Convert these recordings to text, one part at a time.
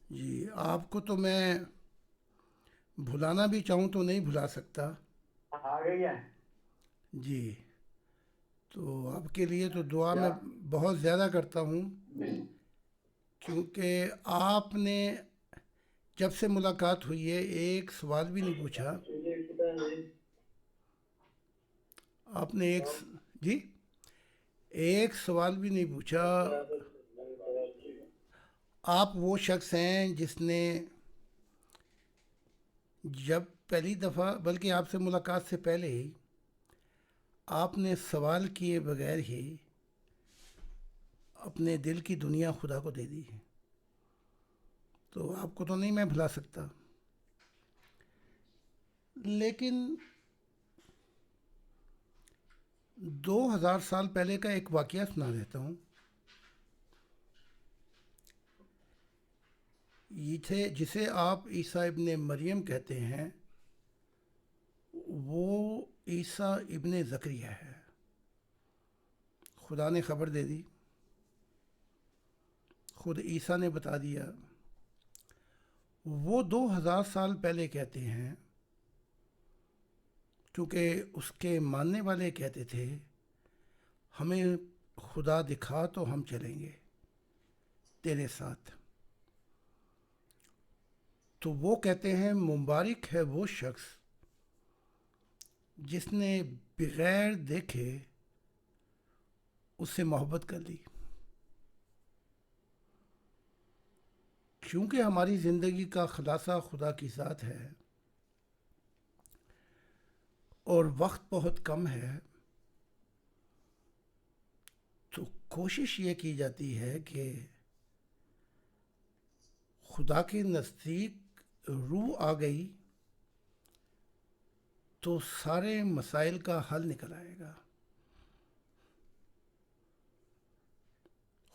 جی آپ کو تو میں بھلانا بھی چاہوں تو نہیں بھلا سکتا. آ گئی ہے. جی تو آپ کے لیے تو دعا کیا؟ میں بہت زیادہ کرتا ہوں، کیونکہ آپ نے جب سے ملاقات ہوئی ہے ایک سوال بھی نہیں پوچھا. آپ نے جی ایک سوال بھی نہیں پوچھا. آپ وہ شخص ہیں جس نے جب پہلی دفعہ، بلکہ آپ سے ملاقات سے پہلے ہی آپ نے سوال کیے بغیر ہی اپنے دل کی دنیا خدا کو دے دی. تو آپ کو تو نہیں میں بھلا سکتا، لیکن 2000 سال پہلے کا ایک واقعہ سنا دیتا ہوں. یہ جسے آپ عیسیٰ ابن مریم کہتے ہیں، وہ عیسیٰ ابن زکریا ہے. خدا نے خبر دے دی، خود عیسیٰ نے بتا دیا. وہ 2000 سال پہلے کہتے ہیں، کیونکہ اس کے ماننے والے کہتے تھے ہمیں خدا دکھا تو ہم چلیں گے تیرے ساتھ. تو وہ کہتے ہیں مبارک ہے وہ شخص جس نے بغیر دیکھے اس سے محبت کر لی. کیونکہ ہماری زندگی کا خلاصہ خدا کی ذات ہے اور وقت بہت کم ہے، تو کوشش یہ کی جاتی ہے کہ خدا کے نزدیک روح آ گئی تو سارے مسائل کا حل نکل آئے گا.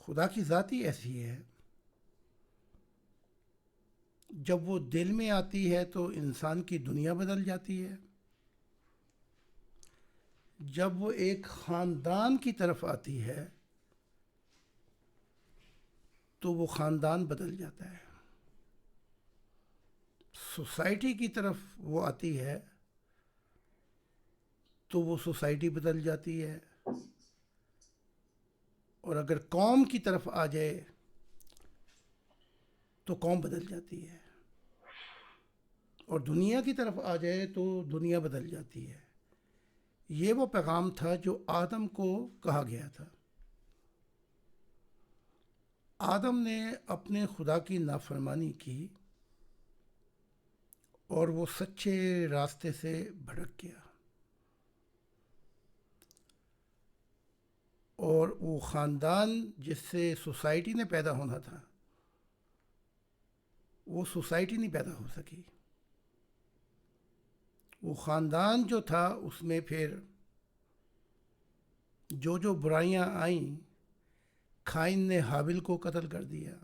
خدا کی ذات ہی ایسی ہے، جب وہ دل میں آتی ہے تو انسان کی دنیا بدل جاتی ہے. جب وہ ایک خاندان کی طرف آتی ہے تو وہ خاندان بدل جاتا ہے. سوسائٹی کی طرف وہ آتی ہے تو وہ سوسائٹی بدل جاتی ہے. اور اگر قوم کی طرف آ جائے تو قوم بدل جاتی ہے. اور دنیا کی طرف آ جائے تو دنیا بدل جاتی ہے. یہ وہ پیغام تھا جو آدم کو کہا گیا تھا. آدم نے اپنے خدا کی نافرمانی کی اور وہ سچے راستے سے بھٹک گیا، اور وہ خاندان جس سے سوسائٹی نے پیدا ہونا تھا وہ سوسائٹی نہیں پیدا ہو سکی. وہ خاندان جو تھا اس میں پھر جو برائیاں آئیں، قائن نے حابل کو قتل کر دیا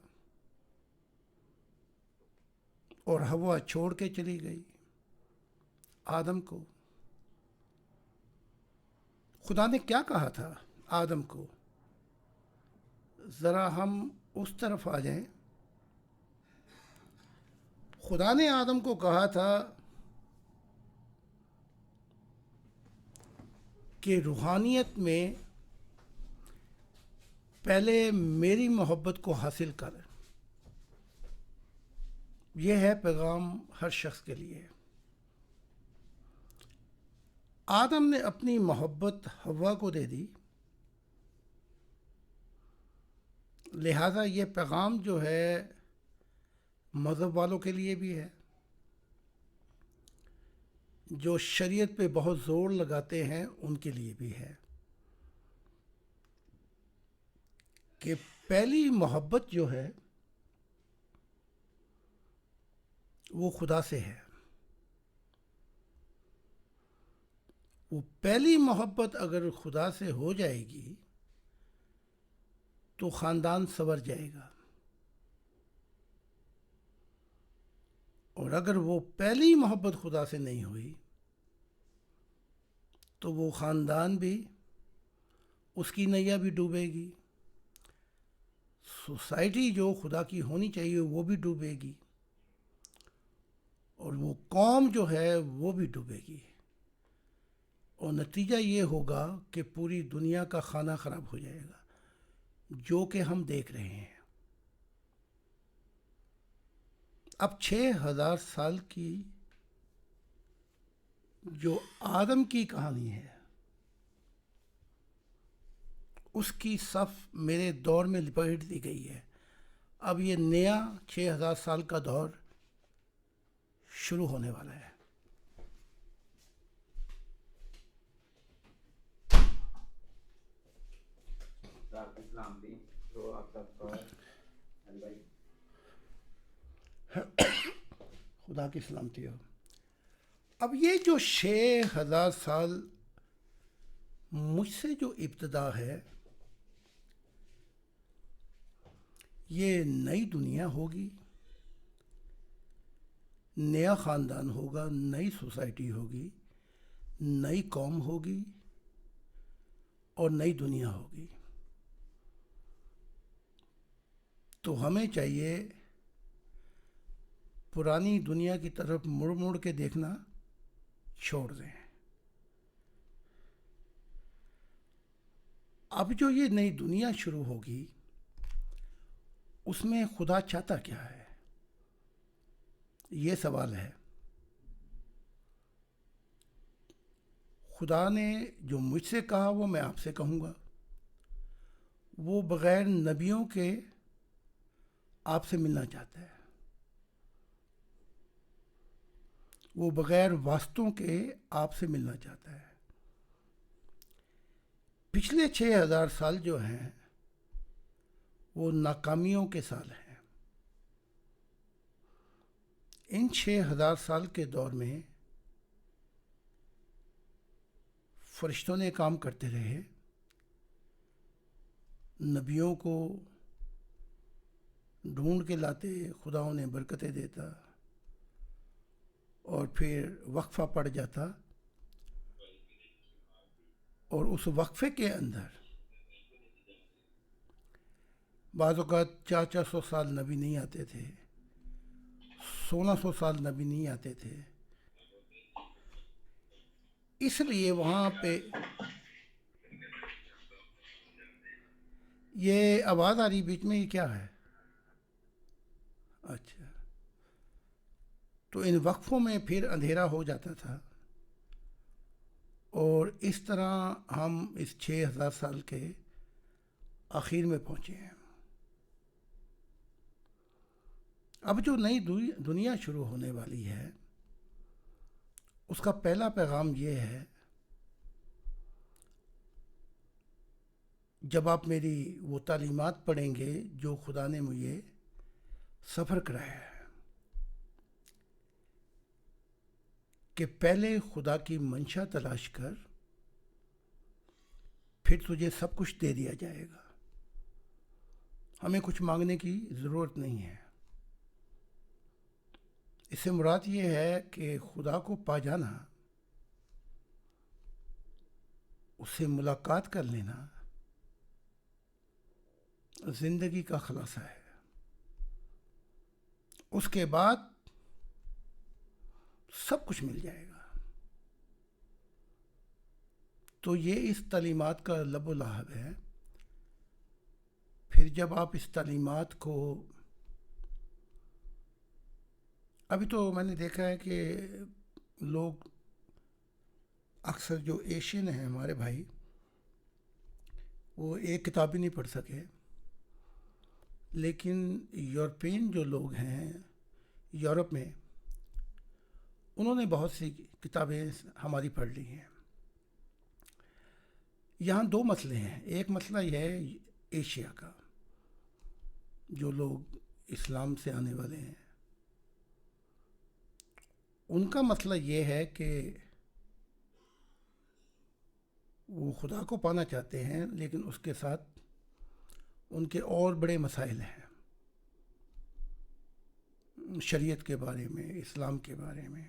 اور حوا چھوڑ کے چلی گئی آدم کو. خدا نے کیا کہا تھا آدم کو؟ ذرا ہم اس طرف آ جائیں. خدا نے آدم کو کہا تھا کہ روحانیت میں پہلے میری محبت کو حاصل کر. یہ ہے پیغام ہر شخص کے لیے. آدم نے اپنی محبت حوا کو دے دی، لہذا یہ پیغام جو ہے مذہب والوں کے لیے بھی ہے، جو شریعت پہ بہت زور لگاتے ہیں ان کے لیے بھی ہے، کہ پہلی محبت جو ہے وہ خدا سے ہے. وہ پہلی محبت اگر خدا سے ہو جائے گی تو خاندان سنور جائے گا، اور اگر وہ پہلی محبت خدا سے نہیں ہوئی تو وہ خاندان بھی، اس کی نیا بھی ڈوبے گی، سوسائٹی جو خدا کی ہونی چاہیے وہ بھی ڈوبے گی، اور وہ قوم جو ہے وہ بھی ڈوبے گی، اور نتیجہ یہ ہوگا کہ پوری دنیا کا کھانا خراب ہو جائے گا، جو کہ ہم دیکھ رہے ہیں۔ اب 6,000 سال کی جو آدم کی کہانی ہے، اس کی صف میرے دور میں لپیٹ دی گئی ہے۔ اب یہ نیا 6,000 سال کا دور شروع ہونے والا ہے۔ خدا کی سلامتی ہو۔ اب یہ جو 6,000 سال مجھ سے جو ابتدا ہے، یہ نئی دنیا ہوگی، نیا خاندان ہوگا، نئی سوسائٹی ہوگی، نئی قوم ہوگی، اور نئی دنیا ہوگی۔ تو ہمیں چاہیے پرانی دنیا کی طرف مڑ مڑ کے دیکھنا چھوڑ دیں۔ اب جو یہ نئی دنیا شروع ہوگی، اس میں خدا چاہتا کیا ہے؟ یہ سوال ہے۔ خدا نے جو مجھ سے کہا وہ میں آپ سے کہوں گا۔ وہ بغیر نبیوں کے آپ سے ملنا چاہتا ہے، وہ بغیر واسطوں کے آپ سے ملنا چاہتا ہے۔ پچھلے 6,000 سال جو ہیں وہ ناکامیوں کے سال ہیں۔ ان 6,000 سال کے دور میں فرشتوں نے کام کرتے رہے، نبیوں کو ڈھونڈ کے لاتے، خدا انہیں برکتیں دیتا، اور پھر وقفہ پڑ جاتا، اور اس وقفے کے اندر بعض اوقات 400 سال نبی نہیں آتے تھے، 1600 سال نبی نہیں آتے تھے۔ اس لیے وہاں پہ یہ آواز آ رہی بیچ میں، یہ کیا ہے؟ اچھا، تو ان وقفوں میں پھر اندھیرا ہو جاتا تھا، اور اس طرح ہم اس 6,000 سال کے آخر میں پہنچے ہیں۔ اب جو نئی دنیا شروع ہونے والی ہے، اس کا پہلا پیغام یہ ہے، جب آپ میری وہ تعلیمات پڑھیں گے جو خدا نے مجھے سفر کرایا ہے، کہ پہلے خدا کی منشا تلاش کر، پھر تجھے سب کچھ دے دیا جائے گا۔ ہمیں کچھ مانگنے کی ضرورت نہیں ہے۔ اس سے مراد یہ ہے کہ خدا کو پا جانا، اس سے ملاقات کر لینا زندگی کا خلاصہ ہے۔ اس کے بعد سب کچھ مل جائے گا۔ تو یہ اس تعلیمات کا لب و لہب ہے۔ پھر جب آپ اس تعلیمات کو، ابھی تو میں نے دیکھا ہے کہ لوگ اکثر جو ایشین ہیں ہمارے بھائی، وہ ایک کتاب بھی نہیں پڑھ سکے، لیکن یورپین جو لوگ ہیں یورپ میں، انہوں نے بہت سی کتابیں ہماری پڑھ لی ہیں۔ یہاں دو مسئلے ہیں۔ ایک مسئلہ یہ ہے ایشیا کا، جو لوگ اسلام سے آنے والے ہیں، ان کا مسئلہ یہ ہے کہ وہ خدا کو پانا چاہتے ہیں، لیکن اس کے ساتھ ان کے اور بڑے مسائل ہیں، شریعت کے بارے میں، اسلام کے بارے میں۔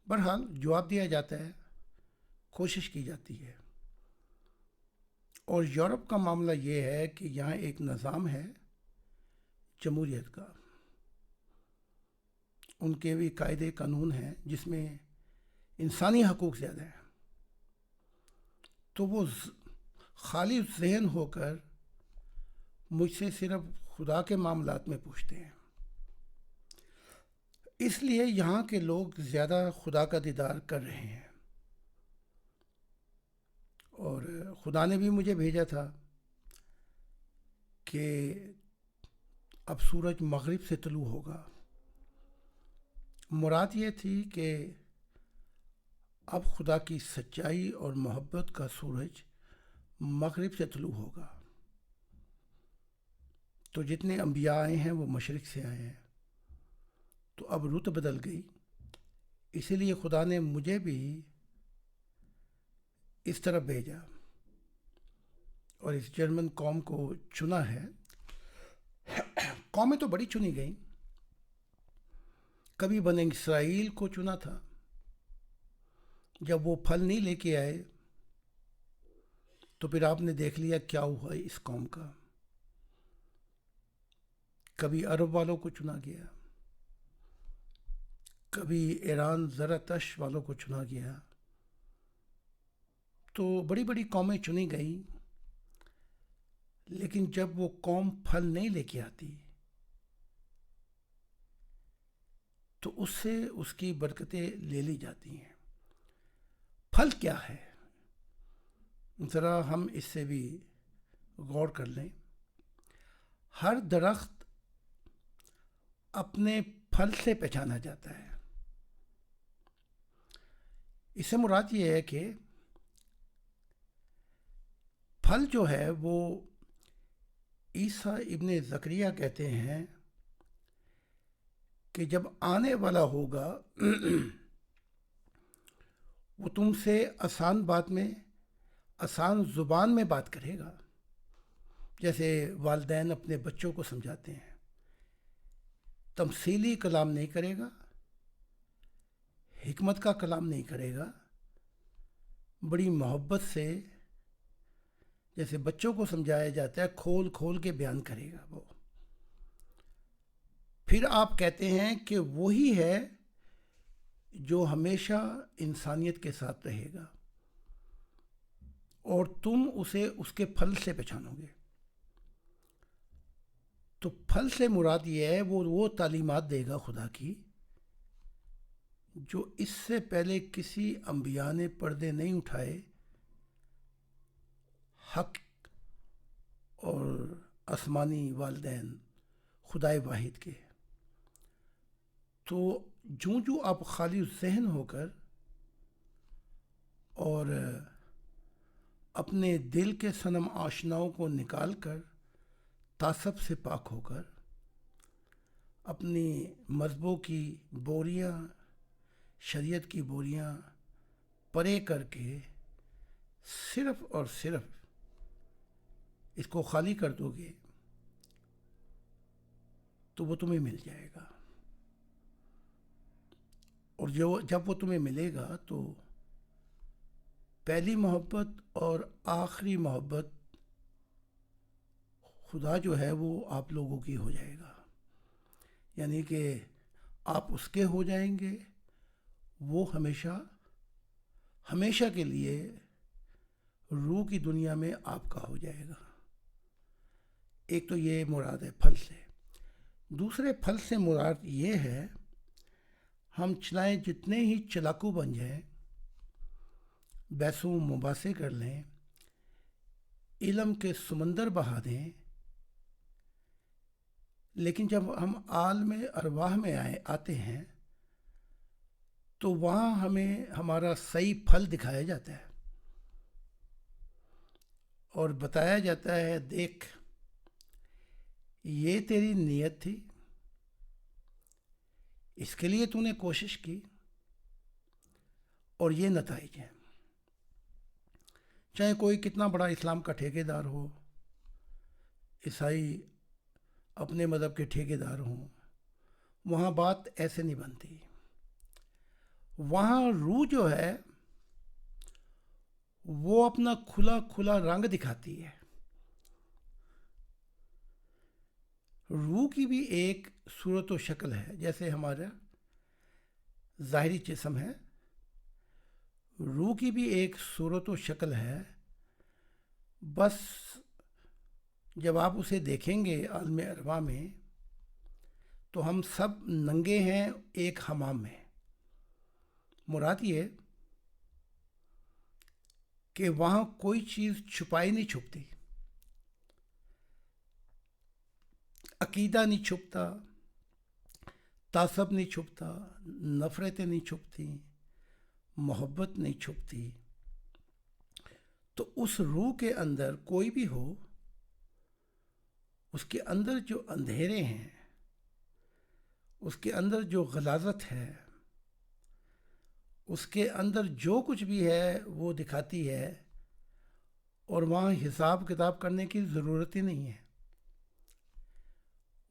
بہرحال جواب دیا جاتا ہے، کوشش کی جاتی ہے، اور یورپ کا معاملہ یہ ہے کہ یہاں ایک نظام ہے جمہوریت کا، ان کے بھی قاعدے قانون ہیں جس میں انسانی حقوق زیادہ ہیں، تو وہ خالی ذہن ہو کر مجھ سے صرف خدا کے معاملات میں پوچھتے ہیں۔ اس لیے یہاں کے لوگ زیادہ خدا کا دیدار کر رہے ہیں، اور خدا نے بھی مجھے بھیجا تھا کہ اب سورج مغرب سے طلوع ہوگا۔ مراد یہ تھی کہ اب خدا کی سچائی اور محبت کا سورج مغرب سے طلوع ہوگا۔ تو جتنے انبیاء آئے ہیں وہ مشرق سے آئے ہیں، تو اب رت بدل گئی، اسی لیے خدا نے مجھے بھی اس طرف بھیجا اور اس جرمن قوم کو چنا ہے۔ قومیں تو بڑی چنی گئیں، کبھی بنی اسرائیل کو چنا تھا، جب وہ پھل نہیں لے کے آئے تو پھر آپ نے دیکھ لیا کیا ہوا اس قوم کا۔ کبھی عرب والوں کو چنا گیا، کبھی ایران زرتشت والوں کو چنا گیا، تو بڑی بڑی قومیں چنی گئیں، لیکن جب وہ قوم پھل نہیں لے کے آتی تو اس سے اس کی برکتیں لے لی جاتی ہیں۔ پھل کیا ہے؟ ذرا ہم اس سے بھی غور کر لیں۔ ہر درخت اپنے پھل سے پہچانا جاتا ہے۔ اس سے مراد یہ ہے کہ پھل جو ہے وہ عیسیٰ ابن زکریا کہتے ہیں کہ جب آنے والا ہوگا وہ تم سے آسان بات میں، آسان زبان میں بات کرے گا، جیسے والدین اپنے بچوں کو سمجھاتے ہیں۔ تمثیلی کلام نہیں کرے گا، حکمت کا کلام نہیں کرے گا، بڑی محبت سے جیسے بچوں کو سمجھایا جاتا ہے کھول کھول کے بیان کرے گا وہ۔ پھر آپ کہتے ہیں کہ وہی ہے جو ہمیشہ انسانیت کے ساتھ رہے گا، اور تم اسے اس کے پھل سے پہچانو گے۔ تو پھل سے مراد یہ ہے وہ تعلیمات دے گا خدا کی جو اس سے پہلے کسی انبیاء نے پردے نہیں اٹھائے، حق اور آسمانی والدین خدائے واحد کے۔ تو جو آپ خالی ذہن ہو کر اور اپنے دل کے صنم آشناؤں کو نکال کر تعصب سے پاک ہو کر اپنی مذہبوں کی بوریاں، شریعت کی بوریاں پرے کر کے صرف اور صرف اس کو خالی کر دو گے تو وہ تمہیں مل جائے گا۔ اور جب وہ تمہیں ملے گا تو پہلی محبت اور آخری محبت خدا جو ہے وہ آپ لوگوں کی ہو جائے گا، یعنی کہ آپ اس کے ہو جائیں گے، وہ ہمیشہ ہمیشہ کے لیے روح کی دنیا میں آپ کا ہو جائے گا۔ ایک تو یہ مراد ہے پھل سے۔ دوسرے پھل سے مراد یہ ہے ہم چلائیں جتنے ہی چلاکو بن جائیں، بحث و مباحثے کر لیں، علم کے سمندر بہا دیں، لیکن جب ہم عالم ارواح میں آتے ہیں تو وہاں ہمیں ہمارا صحیح پھل دکھایا جاتا ہے اور بتایا جاتا ہے دیکھ یہ تیری نیت تھی، اس کے لیے تو نے کوشش کی اور یہ نتائج ہیں۔ چاہے کوئی کتنا بڑا اسلام کا ٹھیکیدار ہو، عیسائی اپنے مذہب کے ٹھیکیدار ہوں، وہاں بات ایسے نہیں بنتی۔ وہاں روح جو ہے وہ اپنا کھلا کھلا رنگ دکھاتی ہے. روح کی بھی ایک صورت و شکل ہے، جیسے ہمارا ظاہری جسم ہے، روح کی بھی ایک صورت و شکل ہے. بس جب آپ اسے دیکھیں گے عالم ارواح میں تو ہم سب ننگے ہیں ایک حمام میں. مراد یہ کہ وہاں کوئی چیز چھپائی نہیں چھپتی، عقیدہ نہیں چھپتا، تعصب نہیں چھپتا، نفرتیں نہیں چھپتی، محبت نہیں چھپتی. تو اس روح کے اندر کوئی بھی ہو، اس کے اندر جو اندھیرے ہیں، اس کے اندر جو غلاظت ہے، اس کے اندر جو کچھ بھی ہے وہ دکھاتی ہے. اور وہاں حساب کتاب کرنے کی ضرورت ہی نہیں ہے.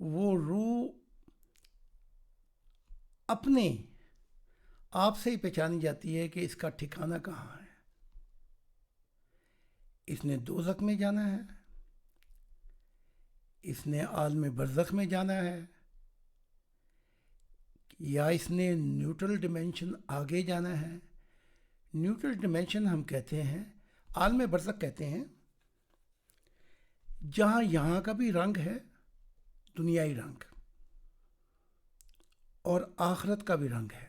وہ روح اپنے آپ سے ہی پہچانی جاتی ہے کہ اس کا ٹھکانہ کہاں ہے. اس نے دوزخ میں جانا ہے، اس نے عالم برزخ میں جانا ہے، یا اس نے نیوٹرل ڈیمینشن آگے جانا ہے. نیوٹرل ڈیمینشن ہم کہتے ہیں، عالم برزخ کہتے ہیں، جہاں یہاں کا بھی رنگ ہے، دنیائی رنگ، اور آخرت کا بھی رنگ ہے،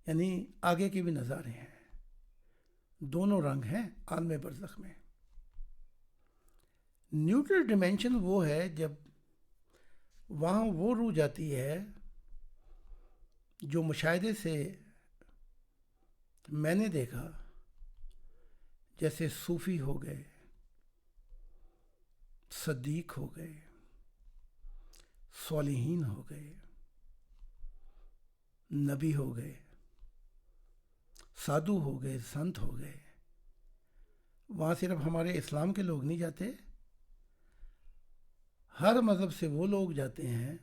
یعنی آگے کے بھی نظارے ہیں. دونوں رنگ ہیں عالم برزخ میں. نیوٹرل ڈیمینشن وہ ہے جب وہاں وہ روح جاتی ہے جو مشاہدے سے میں نے دیکھا، جیسے صوفی ہو گئے، صدیق ہو گئے، صالحین ہو گئے، نبی ہو گئے، سادھو ہو گئے، سنت ہو گئے. وہاں صرف ہمارے اسلام کے لوگ نہیں جاتے، ہر مذہب سے وہ لوگ جاتے ہیں.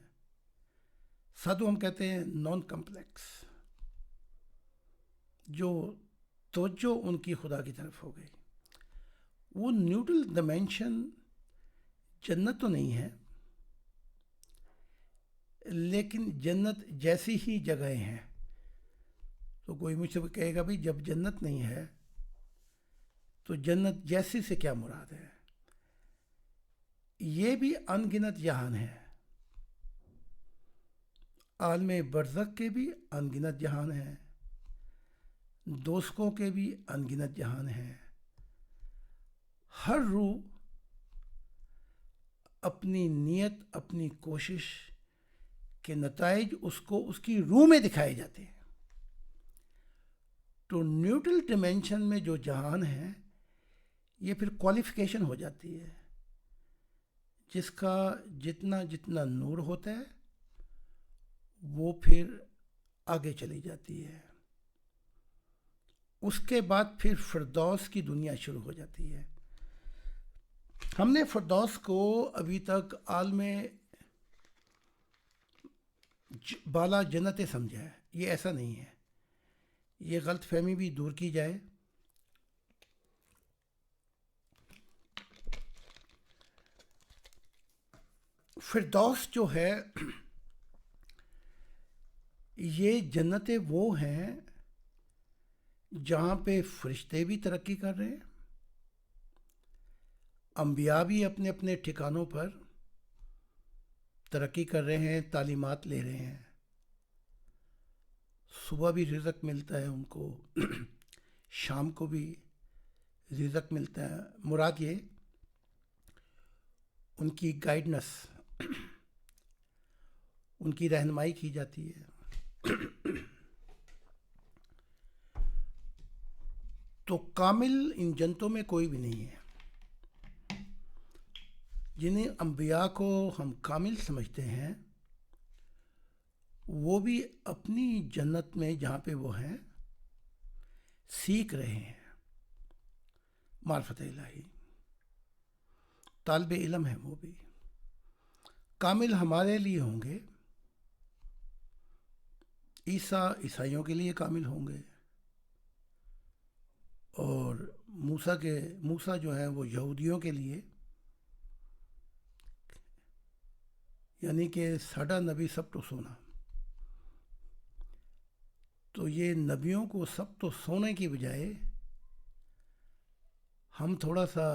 سادھو ہم کہتے ہیں نان کمپلیکس، جو توجہ ان کی خدا کی طرف ہو گئی. وہ نیوٹرل ڈیمینشن جنت تو نہیں ہے، لیکن جنت جیسی ہی جگہیں ہیں. تو کوئی مجھ سے کہے گا بھائی جب جنت نہیں ہے تو جنت جیسی سے کیا مراد ہے؟ یہ بھی ان گنت جہان ہے. عالم برزخ کے بھی ان گنت جہان ہیں، دوزخوں کے بھی ان گنت جہان ہیں. ہر روح اپنی نیت، اپنی کوشش کے نتائج اس کو اس کی روح میں دکھائے جاتے ہیں. تو نیوٹرل ڈیمینشن میں جو جہان ہے یہ پھر کوالیفیکیشن ہو جاتی ہے. جس کا جتنا جتنا نور ہوتا ہے وہ پھر آگے چلی جاتی ہے. اس کے بعد پھر فردوس کی دنیا شروع ہو جاتی ہے. ہم نے فردوس کو ابھی تک عالم بالا جنتیں سمجھا ہے. یہ ایسا نہیں ہے، یہ غلط فہمی بھی دور کی جائے. فردوس جو ہے یہ جنتیں وہ ہیں جہاں پہ فرشتے بھی ترقی کر رہے ہیں، انبیاء بھی اپنے اپنے ٹھکانوں پر ترقی کر رہے ہیں، تعلیمات لے رہے ہیں. صبح بھی رزق ملتا ہے ان کو، شام کو بھی رزق ملتا ہے. مراد یہ ان کی گائیڈنس، ان کی رہنمائی کی جاتی ہے. تو کامل ان جنتوں میں کوئی بھی نہیں ہے. جنہیں انبیاء کو ہم کامل سمجھتے ہیں وہ بھی اپنی جنت میں جہاں پہ وہ ہیں سیکھ رہے ہیں معرفت الہی، طالب علم ہیں. وہ بھی کامل ہمارے لیے ہوں گے، عیسیٰ عیسائیوں کے لیے کامل ہوں گے، اور موسیٰ جو ہیں وہ یہودیوں کے لیے، یعنی کہ ساڈا نبی سب تو سونا، تو یہ نبیوں کو سب تو سونے کی بجائے ہم تھوڑا سا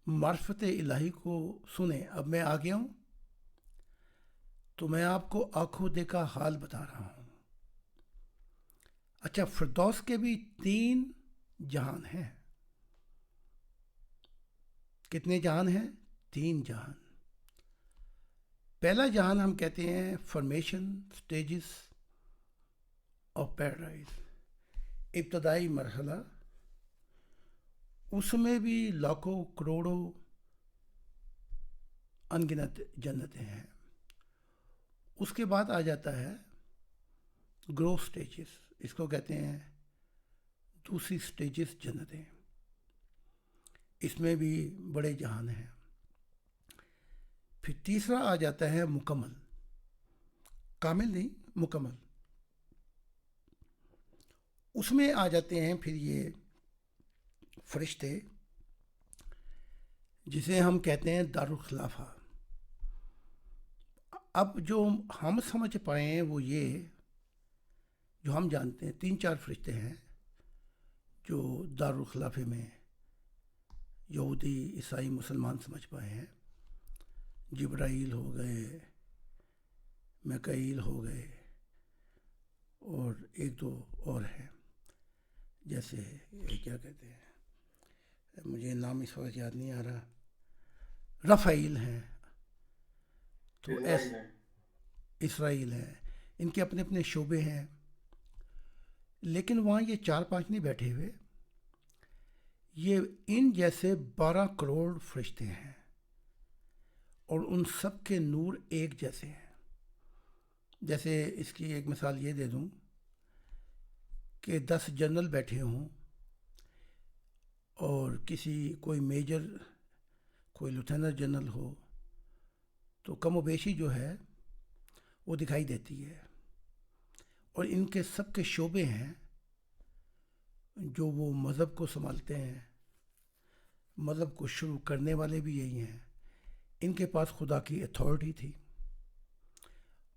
معرفت الہی کو سنیں. اب میں آ گیا ہوں تو میں آپ کو آنکھوں دیکھا حال بتا رہا ہوں. اچھا، فردوس کے بھی 3 جہان ہیں. کتنے جہان ہیں؟ 3 جہان. پہلا جہان ہم کہتے ہیں فارمیشن سٹیجز آف پیراڈائز، ابتدائی مرحلہ. اس میں بھی لاکھوں کروڑوں انگنت جنتیں ہیں. اس کے بعد آ جاتا ہے گروتھ سٹیجز، اس کو کہتے ہیں دوسری سٹیجز جنتیں. اس میں بھی بڑے جہان ہیں. پھر تیسرا آ جاتا ہے مکمل، کامل نہیں، مکمل. اس میں آ جاتے ہیں پھر یہ فرشتے، جسے ہم کہتے ہیں دارالخلافہ. اب جو ہم سمجھ پائے ہیں وہ یہ، جو ہم جانتے ہیں 3-4 فرشتے ہیں جو دارالخلافے میں یہودی، عیسائی، مسلمان سمجھ پائے ہیں. جبرائیل ہو گئے، میکائیل ہو گئے، اور 1-2 اور ہیں، جیسے یہ کیا کہتے ہیں، مجھے نام اس وقت یاد نہیں آ رہا، رفائیل ہیں، تو اسرائیل ہیں. ان کے اپنے اپنے شعبے ہیں. لیکن وہاں یہ 4-5 نہیں بیٹھے ہوئے، یہ ان جیسے 12 کروڑ فرشتے ہیں، اور ان سب کے نور ایک جیسے ہیں. جیسے اس کی ایک مثال یہ دے دوں کہ 10 جنرل بیٹھے ہوں، اور کوئی میجر، کوئی لیفٹیننٹ جنرل ہو، تو کم و بیشی جو ہے وہ دکھائی دیتی ہے. اور ان کے سب کے شعبے ہیں جو وہ مذہب کو سنبھالتے ہیں. مذہب کو شروع کرنے والے بھی یہی ہیں. ان کے پاس خدا کی اتھارٹی تھی،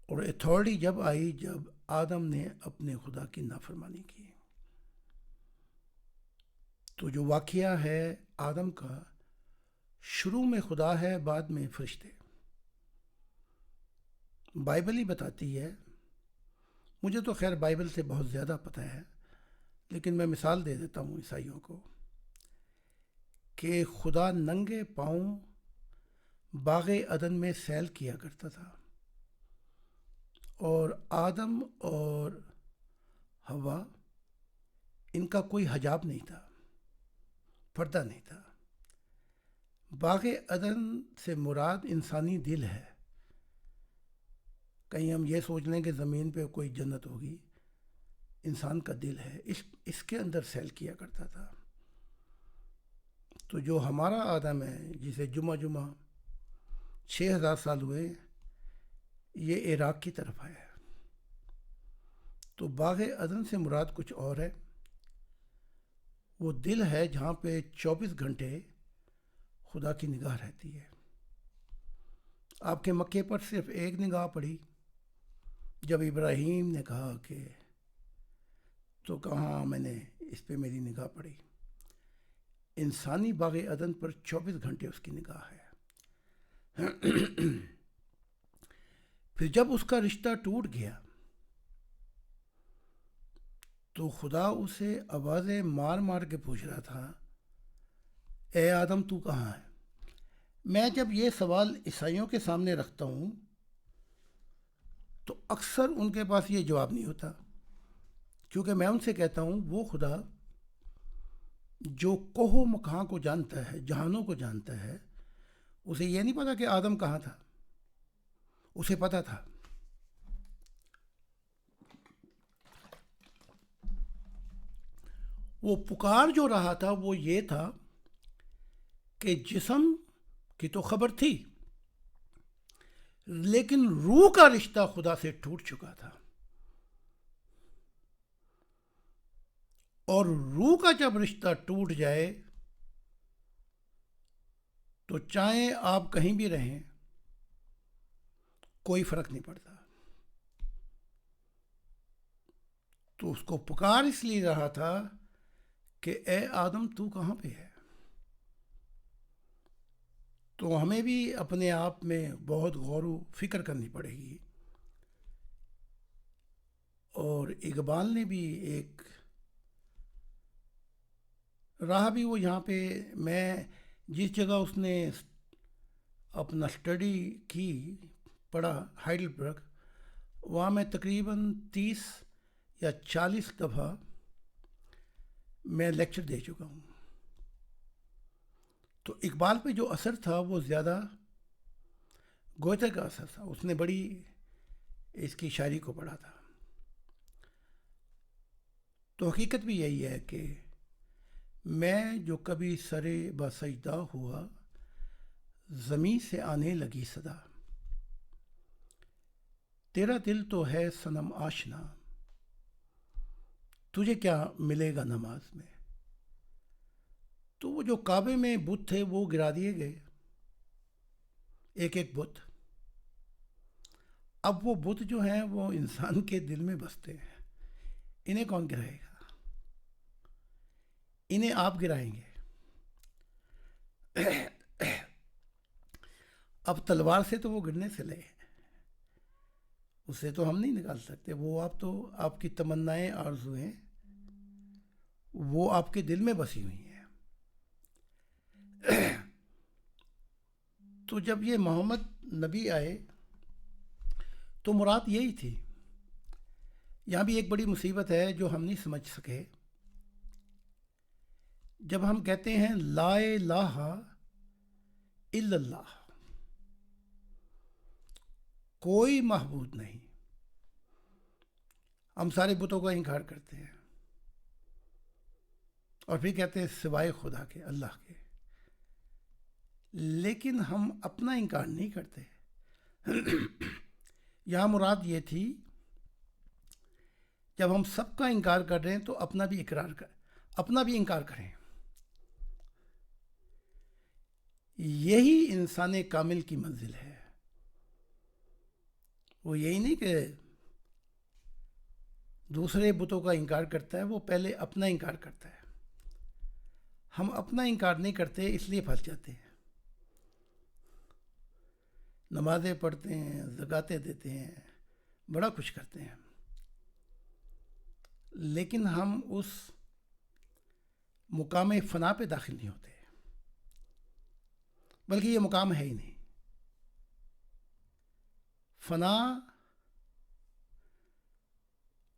اور اتھارٹی جب آئی جب آدم نے اپنے خدا کی نافرمانی کی. تو جو واقعہ ہے آدم کا، شروع میں خدا ہے، بعد میں فرشتے. بائبل ہی بتاتی ہے. مجھے تو خیر بائبل سے بہت زیادہ پتہ ہے، لیکن میں مثال دے دیتا ہوں عیسائیوں کو، کہ خدا ننگے پاؤں باغ عدن میں سیل کیا کرتا تھا، اور آدم اور حوا، ان کا کوئی حجاب نہیں تھا، پردہ نہیں تھا. باغ عدن سے مراد انسانی دل ہے. کہیں ہم یہ سوچ لیں کہ زمین پہ کوئی جنت ہوگی، انسان کا دل ہے، اس کے اندر سیل کیا کرتا تھا. تو جو ہمارا آدم ہے، جسے جمعہ 6000 سال ہوئے، یہ عراق کی طرف آیا. تو باغ عدن سے مراد کچھ اور ہے. وہ دل ہے جہاں پہ 24 گھنٹے خدا کی نگاہ رہتی ہے. آپ کے مکے پر صرف ایک نگاہ پڑی جب ابراہیم نے کہا کہ، تو کہاں میں نے اس پہ میری نگاہ پڑی. انسانی باغ عدن پر 24 گھنٹے اس کی نگاہ ہے. پھر جب اس کا رشتہ ٹوٹ گیا تو خدا اسے آوازیں مار مار کے پوچھ رہا تھا، اے آدم تو کہاں ہے؟ میں جب یہ سوال عیسائیوں کے سامنے رکھتا ہوں تو اکثر ان کے پاس یہ جواب نہیں ہوتا، کیونکہ میں ان سے کہتا ہوں وہ خدا جو کوہ و مقام کو جانتا ہے، جہانوں کو جانتا ہے، اسے یہ نہیں پتا کہ آدم کہاں تھا. اسے پتا تھا. وہ پکار جو رہا تھا وہ یہ تھا کہ جسم کی تو خبر تھی، لیکن روح کا رشتہ خدا سے ٹوٹ چکا تھا. اور روح کا جب رشتہ ٹوٹ جائے تو چاہے آپ کہیں بھی رہیں کوئی فرق نہیں پڑتا. تو اس کو پکار اس لیے رہا تھا کہ اے آدم تو کہاں پہ ہے. تو ہمیں بھی اپنے آپ میں بہت غور و فکر کرنی پڑے گی. اور اقبال نے بھی ایک رہا بھی وہ یہاں پہ میں جس جگہ اس نے اپنا اسٹڈی کی پڑھا ہائیڈلبرگ وہاں میں تقریباً 30 یا 40 دفعہ میں لیکچر دے چکا ہوں. تو اقبال پہ جو اثر تھا وہ زیادہ گوئتے کا اثر تھا. اس نے بڑی اس کی شاعری کو پڑھا تھا. تو حقیقت بھی یہی ہے کہ میں جو کبھی سرے بسجدہ ہوا زمیں سے آنے لگی صدا تیرا دل تو ہے صنم آشنا تجھے کیا ملے گا نماز میں. تو وہ جو کعبے میں بت تھے وہ گرا دیے گئے ایک ایک بت. اب وہ بت جو ہیں وہ انسان کے دل میں بستے ہیں. انہیں کون گرائے گا؟ انہیں آپ گرائیں گے. اب تلوار سے تو وہ گرنے سے لے اسے تو ہم نہیں نکال سکتے. وہ آپ تو آپ کی تمنائیں آرزویں وہ آپ کے دل میں بسی ہوئی ہیں. تو جب یہ محمد نبی آئے تو مراد یہی تھی. یہاں بھی ایک بڑی مصیبت ہے جو ہم نہیں سمجھ سکے. جب ہم کہتے ہیں لا الہ الا اللہ کوئی معبود نہیں ہم سارے بتوں کا انکار کرتے ہیں اور پھر کہتے ہیں سوائے خدا کے اللہ کے. لیکن ہم اپنا انکار نہیں کرتے. یہاں مراد یہ تھی جب ہم سب کا انکار کر رہے ہیں تو اپنا بھی انکار کریں. یہی انسان کامل کی منزل ہے. وہ یہی نہیں کہ دوسرے بتوں کا انکار کرتا ہے وہ پہلے اپنا انکار کرتا ہے. ہم اپنا انکار نہیں کرتے اس لیے پھنس جاتے ہیں. نمازیں پڑھتے ہیں زکاتیں دیتے ہیں بڑا کچھ کرتے ہیں لیکن ہم اس مقام فنا پہ داخل نہیں ہوتے بلکہ یہ مقام ہے ہی نہیں. فنا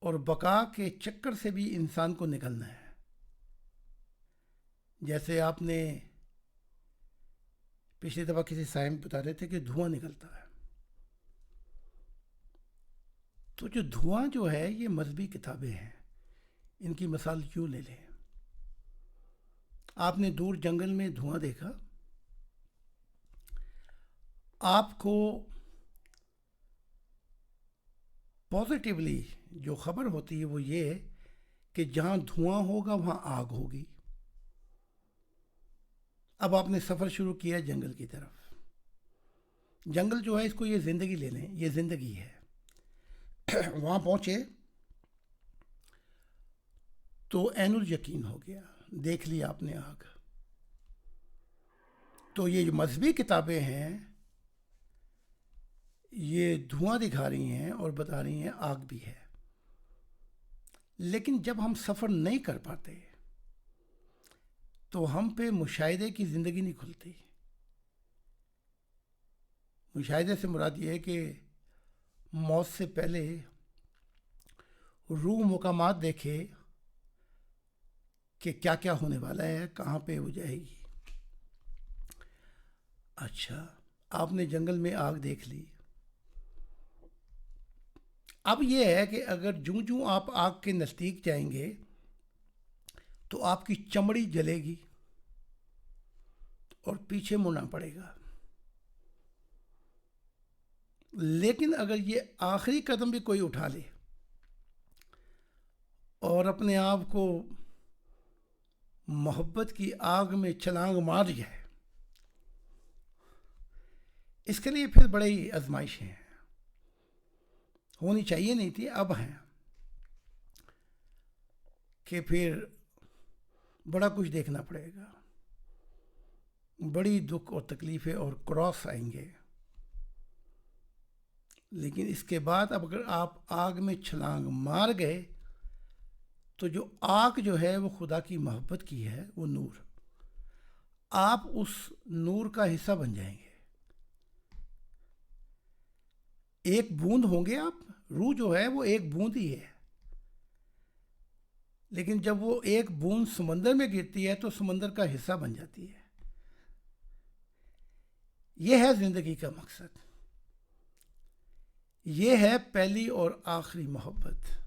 اور بقا کے چکر سے بھی انسان کو نکلنا ہے. جیسے آپ نے پچھلی دفعہ کسی سائن بتا رہے تھے کہ دھواں نکلتا ہے. تو جو دھواں جو ہے یہ مذہبی کتابیں ہیں. ان کی مثال کیوں لے لیں. آپ نے دور جنگل میں دھواں دیکھا آپ کو پازیٹیولی جو خبر ہوتی ہے وہ یہ کہ جہاں دھواں ہوگا وہاں آگ ہوگی. اب آپ نے سفر شروع کیا جنگل کی طرف. جنگل جو ہے اس کو یہ زندگی لے لیں یہ زندگی ہے. وہاں پہنچے تو عین الیقین ہو گیا دیکھ لیا آپ نے آگ. تو یہ جو مذہبی کتابیں ہیں یہ دھواں دکھا رہی ہیں اور بتا رہی ہیں آگ بھی ہے. لیکن جب ہم سفر نہیں کر پاتے تو ہم پہ مشاہدے کی زندگی نہیں کھلتی. مشاہدے سے مراد یہ ہے کہ موت سے پہلے روح مقامات دیکھے کہ کیا کیا ہونے والا ہے کہاں پہ ہو جائے گی. اچھا آپ نے جنگل میں آگ دیکھ لی. اب یہ ہے کہ اگر جوں جوں آپ آگ کے نزدیک جائیں گے تو آپ کی چمڑی جلے گی اور پیچھے مڑنا پڑے گا. لیکن اگر یہ آخری قدم بھی کوئی اٹھا لے اور اپنے آپ کو محبت کی آگ میں چھلانگ مار جائے، اس کے لیے پھر بڑے ہی آزمائشیں ہیں، ہونی چاہیے نہیں تھی، اب ہیں کہ پھر بڑا کچھ دیکھنا پڑے گا، بڑی دکھ اور تکلیفیں اور کراس آئیں گے، لیکن اس کے بعد اب اگر آپ آگ میں چھلانگ مار گئے تو جو آگ جو ہے وہ خدا کی محبت کی ہے، وہ نور، آپ اس نور کا حصہ بن جائیں گے، ایک بوند ہوں گے آپ، روح جو ہے وہ ایک بوند ہی ہے، لیکن جب وہ ایک بوند سمندر میں گرتی ہے تو سمندر کا حصہ بن جاتی ہے۔ یہ ہے زندگی کا مقصد، یہ ہے پہلی اور آخری محبت۔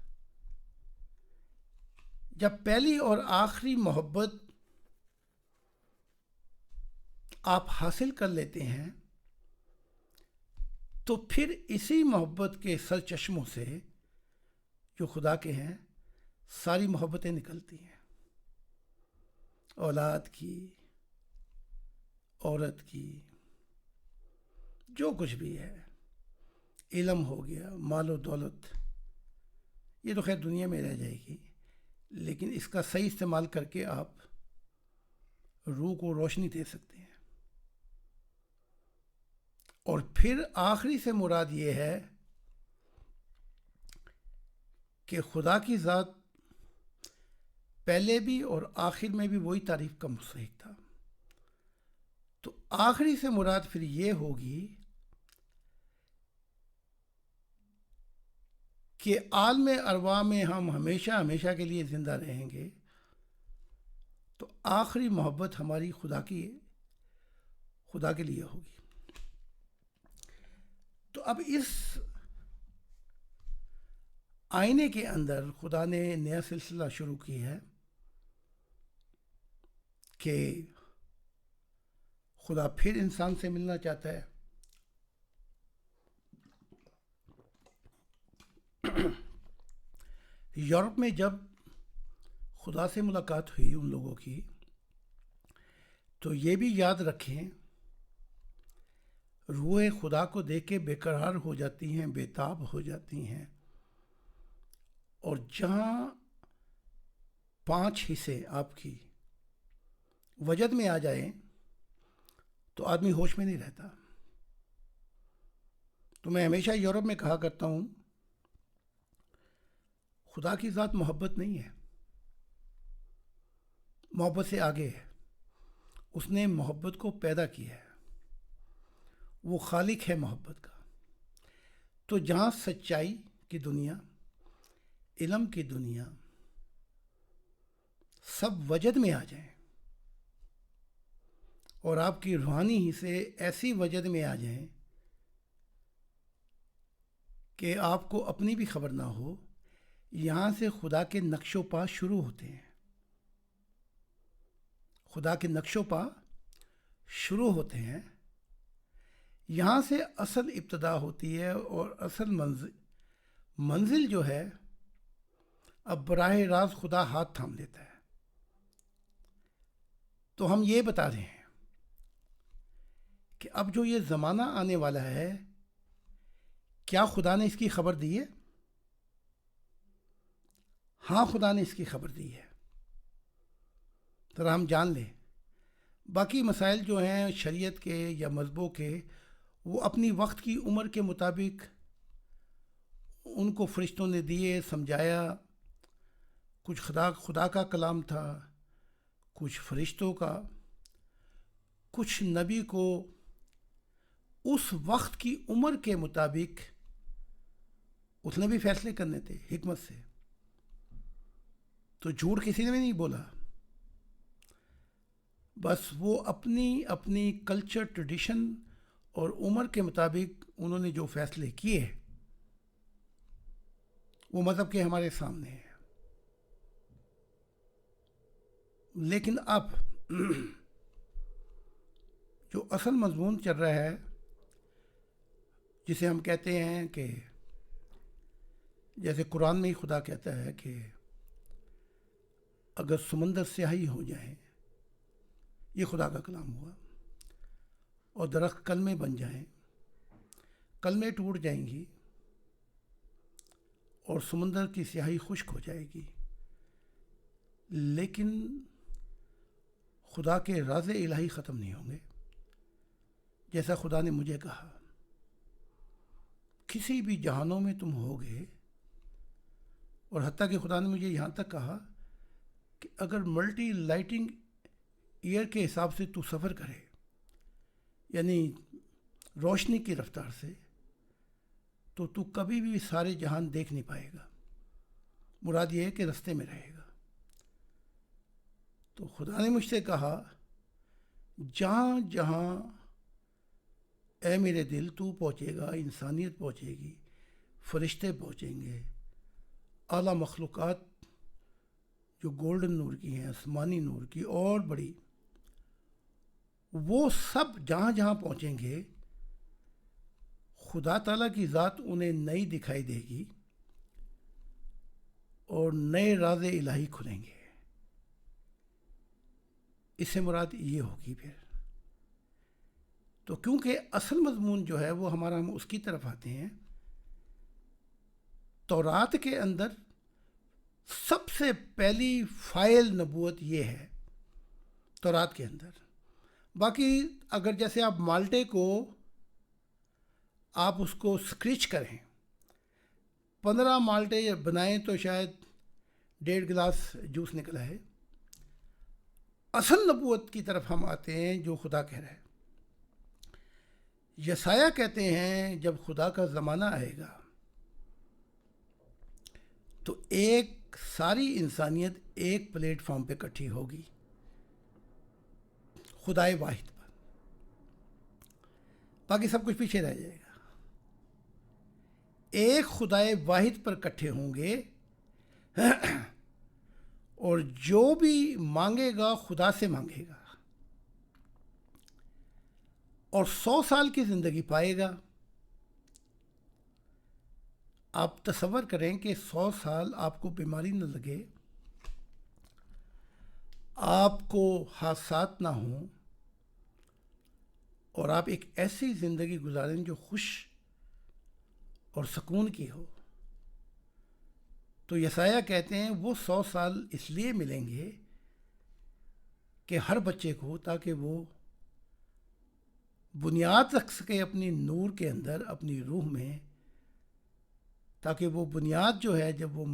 جب پہلی اور آخری محبت آپ حاصل کر لیتے ہیں تو پھر اسی محبت کے سرچشموں سے جو خدا کے ہیں ساری محبتیں نکلتی ہیں، اولاد کی، عورت کی، جو کچھ بھی ہے، علم ہو گیا، مال و دولت، یہ تو خیر دنیا میں رہ جائے گی، لیکن اس کا صحیح استعمال کر کے آپ روح کو روشنی دے سکتے ہیں۔ اور پھر آخری سے مراد یہ ہے کہ خدا کی ذات پہلے بھی اور آخر میں بھی وہی تعریف کا مستحق تھا، تو آخری سے مراد پھر یہ ہوگی کہ عالم ارواح میں ہم ہمیشہ ہمیشہ کے لیے زندہ رہیں گے، تو آخری محبت ہماری خدا کے لیے ہوگی۔ تو اب اس آئینے کے اندر خدا نے نیا سلسلہ شروع کی ہے کہ خدا پھر انسان سے ملنا چاہتا ہے، یورپ میں جب خدا سے ملاقات ہوئی ان لوگوں کی، تو یہ بھی یاد رکھیں روح خدا کو دیکھ کے بے قرار ہو جاتی ہیں، بے تاب ہو جاتی ہیں، اور جہاں 5 حصے آپ کی وجد میں آ جائیں تو آدمی ہوش میں نہیں رہتا۔ تو میں ہمیشہ یورپ میں کہا کرتا ہوں خدا کی ذات محبت نہیں ہے، محبت سے آگے ہے، اس نے محبت کو پیدا کیا ہے، وہ خالق ہے محبت کا۔ تو جہاں سچائی کی دنیا، علم کی دنیا سب وجد میں آ جائیں اور آپ کی روحانی حصے ایسی وجد میں آ جائیں کہ آپ کو اپنی بھی خبر نہ ہو، یہاں سے خدا کے نقش و پا شروع ہوتے ہیں، خدا کے نقش و پا شروع ہوتے ہیں، یہاں سے اصل ابتدا ہوتی ہے، اور اصل منزل جو ہے اب براہ راست خدا ہاتھ تھام لیتا ہے۔ تو ہم یہ بتا رہے ہیں کہ اب جو یہ زمانہ آنے والا ہے، کیا خدا نے اس کی خبر دی ہے؟ ہاں، خدا نے اس کی خبر دی ہے، ذرا ہم جان لیں۔ باقی مسائل جو ہیں شریعت کے یا مذہبوں کے، وہ اپنی وقت کی عمر کے مطابق ان کو فرشتوں نے دیے، سمجھایا، کچھ خدا کا کلام تھا، کچھ فرشتوں کا، کچھ نبی کو اس وقت کی عمر کے مطابق اس نے بھی فیصلے کرنے تھے حکمت سے، تو جھوٹ کسی نے بھی نہیں بولا، بس وہ اپنی کلچر، ٹریڈیشن اور عمر کے مطابق انہوں نے جو فیصلے کیے وہ مذہب کے ہمارے سامنے ہیں۔ لیکن اب جو اصل مضمون چل رہا ہے، جسے ہم کہتے ہیں کہ جیسے قرآن میں ہی خدا کہتا ہے کہ اگر سمندر سیاہی ہو جائیں، یہ خدا کا کلام ہوا، اور درخت کلمے بن جائیں، کلمے ٹوٹ جائیں گی اور سمندر کی سیاہی خشک ہو جائے گی، لیکن خدا کے راز الہی ختم نہیں ہوں گے۔ جیسا خدا نے مجھے کہا، کسی بھی جہانوں میں تم ہوگے، اور حتیٰ کہ خدا نے مجھے یہاں تک کہا کہ اگر ملٹی لائٹنگ ایئر کے حساب سے تو سفر کرے، یعنی روشنی کی رفتار سے، تو کبھی بھی سارے جہان دیکھ نہیں پائے گا۔ مراد یہ ہے کہ رستے میں رہے گا۔ تو خدا نے مجھ سے کہا، جہاں جہاں اے میرے دل تو پہنچے گا، انسانیت پہنچے گی، فرشتے پہنچیں گے، اعلیٰ مخلوقات جو گولڈن نور کی ہیں، آسمانی نور کی اور بڑی، وہ سب جہاں جہاں پہنچیں گے، خدا تعالیٰ کی ذات انہیں نئی دکھائی دے گی اور نئے راز الہی کھلیں گے۔ اس سے مراد یہ ہوگی پھر تو، کیونکہ اصل مضمون جو ہے وہ ہمارا، ہم اس کی طرف آتے ہیں۔ تورات کے اندر سب سے پہلی فائل نبوت یہ ہے تورات کے اندر۔ باقی اگر جیسے آپ مالٹے کو آپ اس کو اسکریچ کریں، 15 مالٹے بنائیں تو شاید 1.5 گلاس جوس نکلا ہے۔ اصل نبوت کی طرف ہم آتے ہیں جو خدا کہہ رہا ہے۔ یسایہ کہتے ہیں جب خدا کا زمانہ آئے گا تو ایک ساری انسانیت ایک پلیٹ فارم پہ اکٹھی ہوگی، خدائے واحد پر، باقی سب کچھ پیچھے رہ جائے گا۔ ایک خدائے واحد پر اکٹھے ہوں گے، اور جو بھی مانگے گا خدا سے مانگے گا، اور 100 سال کی زندگی پائے گا۔ آپ تصور کریں کہ 100 سال آپ کو بیماری نہ لگے، آپ کو حادثات نہ ہوں، اور آپ ایک ایسی زندگی گزاریں جو خوش اور سکون کی ہو۔ تو یسایہ کہتے ہیں وہ 100 سال اس لیے ملیں گے کہ ہر بچے کو، تاکہ وہ بنیاد رکھ سکے اپنی نور کے اندر، اپنی روح میں، تاکہ وہ بنیاد جو ہے جب وہ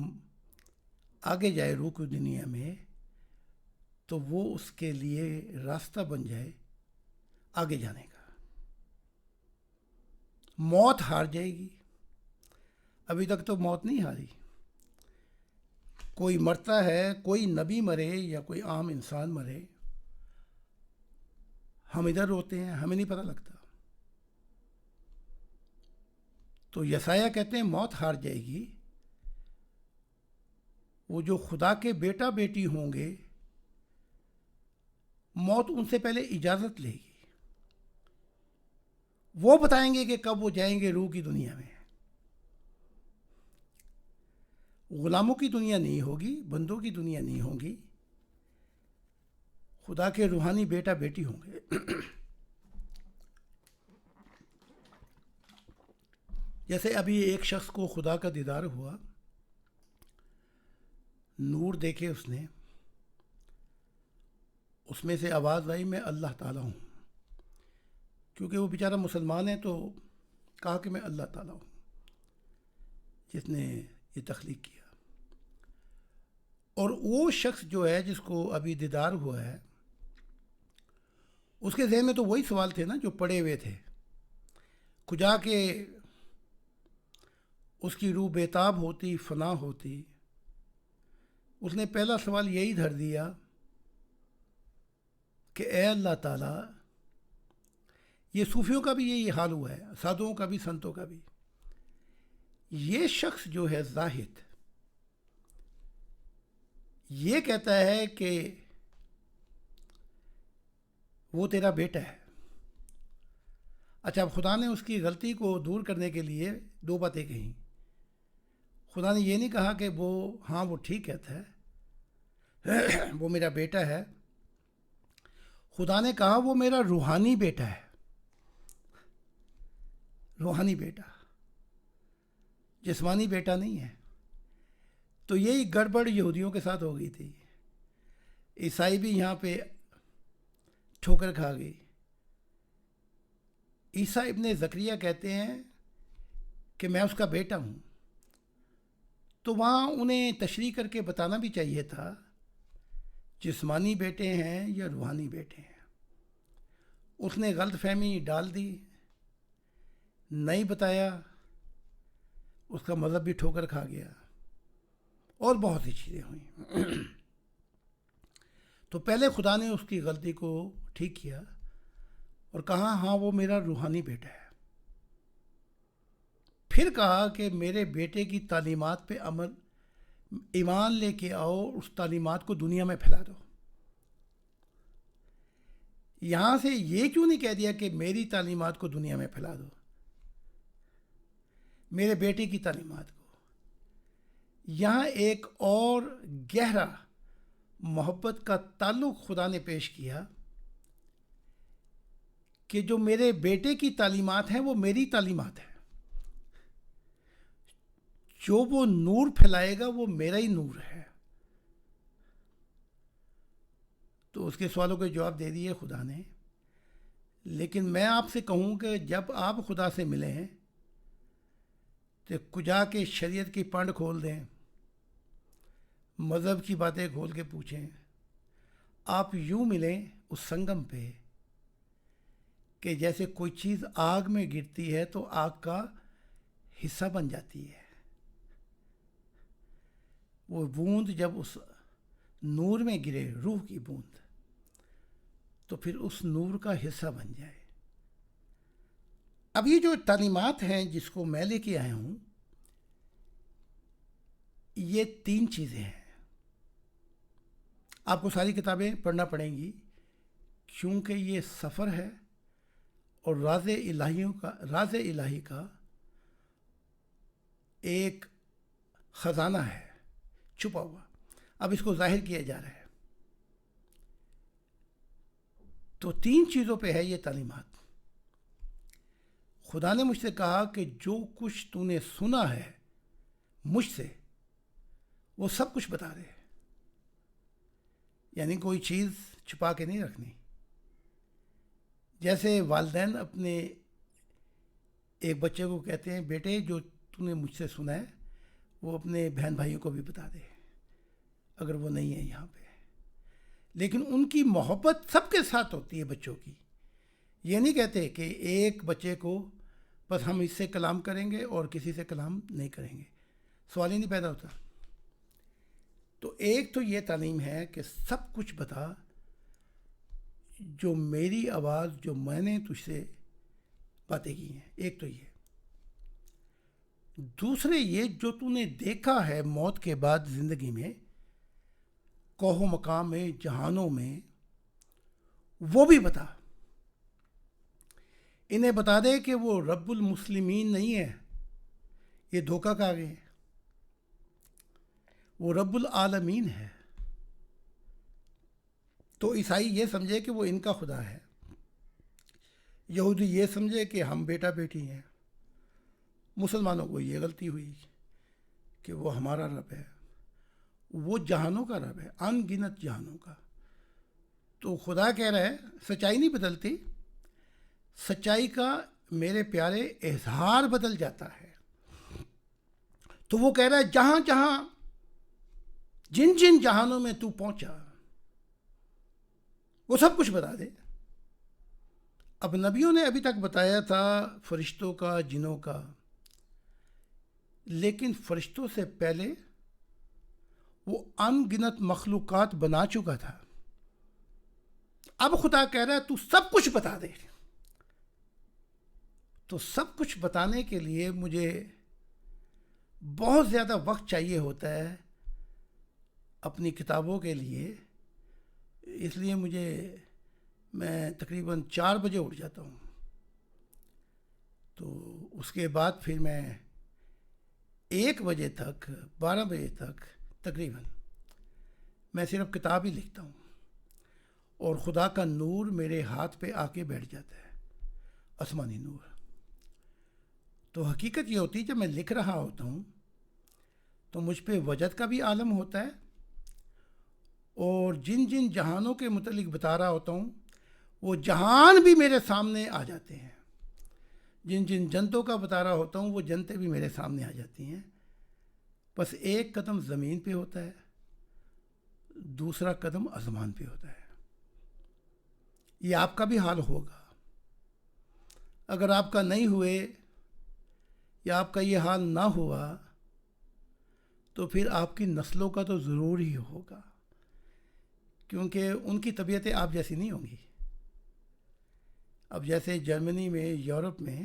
آگے جائے روح کی دنیا میں، تو وہ اس کے لیے راستہ بن جائے آگے جانے کا۔ موت ہار جائے گی۔ ابھی تک تو موت نہیں ہاری۔ کوئی مرتا ہے، کوئی نبی مرے یا کوئی عام انسان مرے، ہم ادھر روتے ہیں، ہمیں نہیں پتہ لگتا۔ تو یسایہ کہتے ہیں موت ہار جائے گی۔ وہ جو خدا کے بیٹا بیٹی ہوں گے، موت ان سے پہلے اجازت لے گی۔ وہ بتائیں گے کہ کب وہ جائیں گے روح کی دنیا میں۔ غلاموں کی دنیا نہیں ہوگی، بندوں کی دنیا نہیں ہوگی، خدا کے روحانی بیٹا بیٹی ہوں گے۔ جیسے ابھی ایک شخص کو خدا کا دیدار ہوا، نور دیکھے اس نے، اس میں سے آواز آئی، میں اللہ تعالیٰ ہوں۔ کیونکہ وہ بیچارہ مسلمان ہے تو کہا کہ میں اللہ تعالیٰ ہوں جس نے یہ تخلیق کیا۔ اور وہ شخص جو ہے جس کو ابھی دیدار ہوا ہے، اس کے ذہن میں تو وہی سوال تھے نا جو پڑے ہوئے تھے۔ کجا کہ اس کی روح بےتاب ہوتی، فنا ہوتی، اس نے پہلا سوال یہی دھر دیا کہ اے اللہ تعالیٰ، یہ صوفیوں کا بھی یہی حال ہوا ہے، سادھوؤں کا بھی، سنتوں کا بھی۔ یہ شخص جو ہے زاہد، یہ کہتا ہے کہ وہ تیرا بیٹا ہے۔ اچھا، اب خدا نے اس کی غلطی کو دور کرنے کے لیے 2 باتیں کہیں۔ خدا نے یہ نہیں کہا کہ وہ ٹھیک کہتا ہے، وہ میرا بیٹا ہے. خدا نے کہا وہ میرا روحانی بیٹا ہے. روحانی بیٹا، جسمانی بیٹا نہیں ہے. تو یہی گڑبڑ یہودیوں کے ساتھ ہو گئی تھی. عیسائی بھی یہاں پہ ٹھوکر کھا گئی. عیسیٰ ابن زکریا کہتے ہیں کہ میں اس کا بیٹا ہوں. تو وہاں انہیں تشریح کر کے بتانا بھی چاہیے تھا جسمانی بیٹے ہیں یا روحانی بیٹے ہیں. اس نے غلط فہمی ڈال دی، نہیں بتایا، اس کا مذہب بھی ٹھوکر کھا گیا اور بہت سی چیزیں ہوئیں. تو پہلے خدا نے اس کی غلطی کو ٹھیک کیا اور کہا ہاں وہ میرا روحانی بیٹا ہے. پھر کہا کہ میرے بیٹے کی تعلیمات پہ ایمان لے کے آؤ، اس تعلیمات کو دنیا میں پھیلا دو. یہاں سے یہ کیوں نہیں کہہ دیا کہ میری تعلیمات کو دنیا میں پھیلا دو، میرے بیٹے کی تعلیمات کو؟ یہاں ایک اور گہرا محبت کا تعلق خدا نے پیش کیا کہ جو میرے بیٹے کی تعلیمات ہیں وہ میری تعلیمات ہیں. جو وہ نور پھیلائے گا وہ میرا ہی نور ہے. تو اس کے سوالوں کے جواب دے دیے خدا نے. لیکن میں آپ سے کہوں کہ جب آپ خدا سے ملیں تو کجا کے شریعت کی پنڈ کھول دیں، مذہب کی باتیں کھول کے پوچھیں. آپ یوں ملیں اس سنگم پہ کہ جیسے کوئی چیز آگ میں گرتی ہے تو آگ کا حصہ بن جاتی ہے. وہ بوند جب اس نور میں گرے، روح کی بوند، تو پھر اس نور کا حصہ بن جائے. اب یہ جو تعلیمات ہیں جس کو میں لے کے آیا ہوں، یہ 3 چیزیں ہیں. آپ کو ساری کتابیں پڑھنا پڑیں گی کیونکہ یہ سفر ہے اور راز الہی کا ایک خزانہ ہے چھپا ہوا. اب اس کو ظاہر کیا جا رہا ہے. تو 3 چیزوں پہ ہے یہ تعلیمات. خدا نے مجھ سے کہا کہ جو کچھ تو نے سنا ہے مجھ سے وہ سب کچھ بتا دے. یعنی کوئی چیز چھپا کے نہیں رکھنی. جیسے والدین اپنے ایک بچے کو کہتے ہیں بیٹے جو تو نے مجھ سے سنا ہے وہ اپنے بہن بھائیوں کو بھی بتا دے اگر وہ نہیں ہے یہاں پہ. لیکن ان کی محبت سب کے ساتھ ہوتی ہے بچوں کی. یہ نہیں کہتے کہ ایک بچے کو بس ہم اس سے کلام کریں گے اور کسی سے کلام نہیں کریں گے. سوال ہی نہیں پیدا ہوتا. تو ایک تو یہ تعلیم ہے کہ سب کچھ بتا، جو میری آواز، جو میں نے تجھ سے باتیں کی ہیں. ایک تو یہ. دوسرے یہ جو تو نے دیکھا ہے موت کے بعد زندگی میں، کوہ و مقام میں، جہانوں میں، وہ بھی بتا. انہیں بتا دے کہ وہ رب المسلمین نہیں ہے، یہ دھوکہ کھا گئے. وہ رب العالمین ہے. تو عیسائی یہ سمجھے کہ وہ ان کا خدا ہے، یہودی یہ سمجھے کہ ہم بیٹا بیٹی ہیں، مسلمانوں کو یہ غلطی ہوئی کہ وہ ہمارا رب ہے. وہ جہانوں کا رب ہے، ان گنت جہانوں کا. تو خدا کہہ رہا ہے سچائی نہیں بدلتی، سچائی کا میرے پیارے اظہار بدل جاتا ہے. تو وہ کہہ رہا ہے جہاں جہاں، جن جن جہانوں میں تو پہنچا وہ سب کچھ بتا دے. اب نبیوں نے ابھی تک بتایا تھا فرشتوں کا، جنوں کا، لیکن فرشتوں سے پہلے وہ ان گنت مخلوقات بنا چکا تھا. اب خدا کہہ رہا ہے تو سب کچھ بتا دے. تو سب کچھ بتانے کے لیے مجھے بہت زیادہ وقت چاہیے ہوتا ہے اپنی کتابوں کے لیے. اس لیے میں تقریباً 4 بجے اٹھ جاتا ہوں. تو اس کے بعد پھر میں 1 بجے تک، 12 بجے تک تقریباً میں صرف کتاب ہی لکھتا ہوں اور خدا کا نور میرے ہاتھ پہ آ کے بیٹھ جاتا ہے، آسمانی نور۔ تو حقیقت یہ ہوتی ہے جب میں لکھ رہا ہوتا ہوں تو مجھ پہ وجد کا بھی عالم ہوتا ہے، اور جن جن جہانوں کے متعلق بتا رہا ہوتا ہوں وہ جہان بھی میرے سامنے آ جاتے ہیں، جن جن جنتوں کا بتا رہا ہوتا ہوں وہ جنتیں بھی میرے سامنے آ جاتی ہیں۔ بس ایک قدم زمین پہ ہوتا ہے، دوسرا قدم آسمان پہ ہوتا ہے۔ یہ آپ کا بھی حال ہوگا۔ اگر آپ کا نہیں ہوئے یا آپ کا یہ حال نہ ہوا تو پھر آپ کی نسلوں کا تو ضرور ہی ہوگا، کیونکہ ان کی طبیعتیں آپ جیسی نہیں ہوں گی۔ اب جیسے جرمنی میں، یورپ میں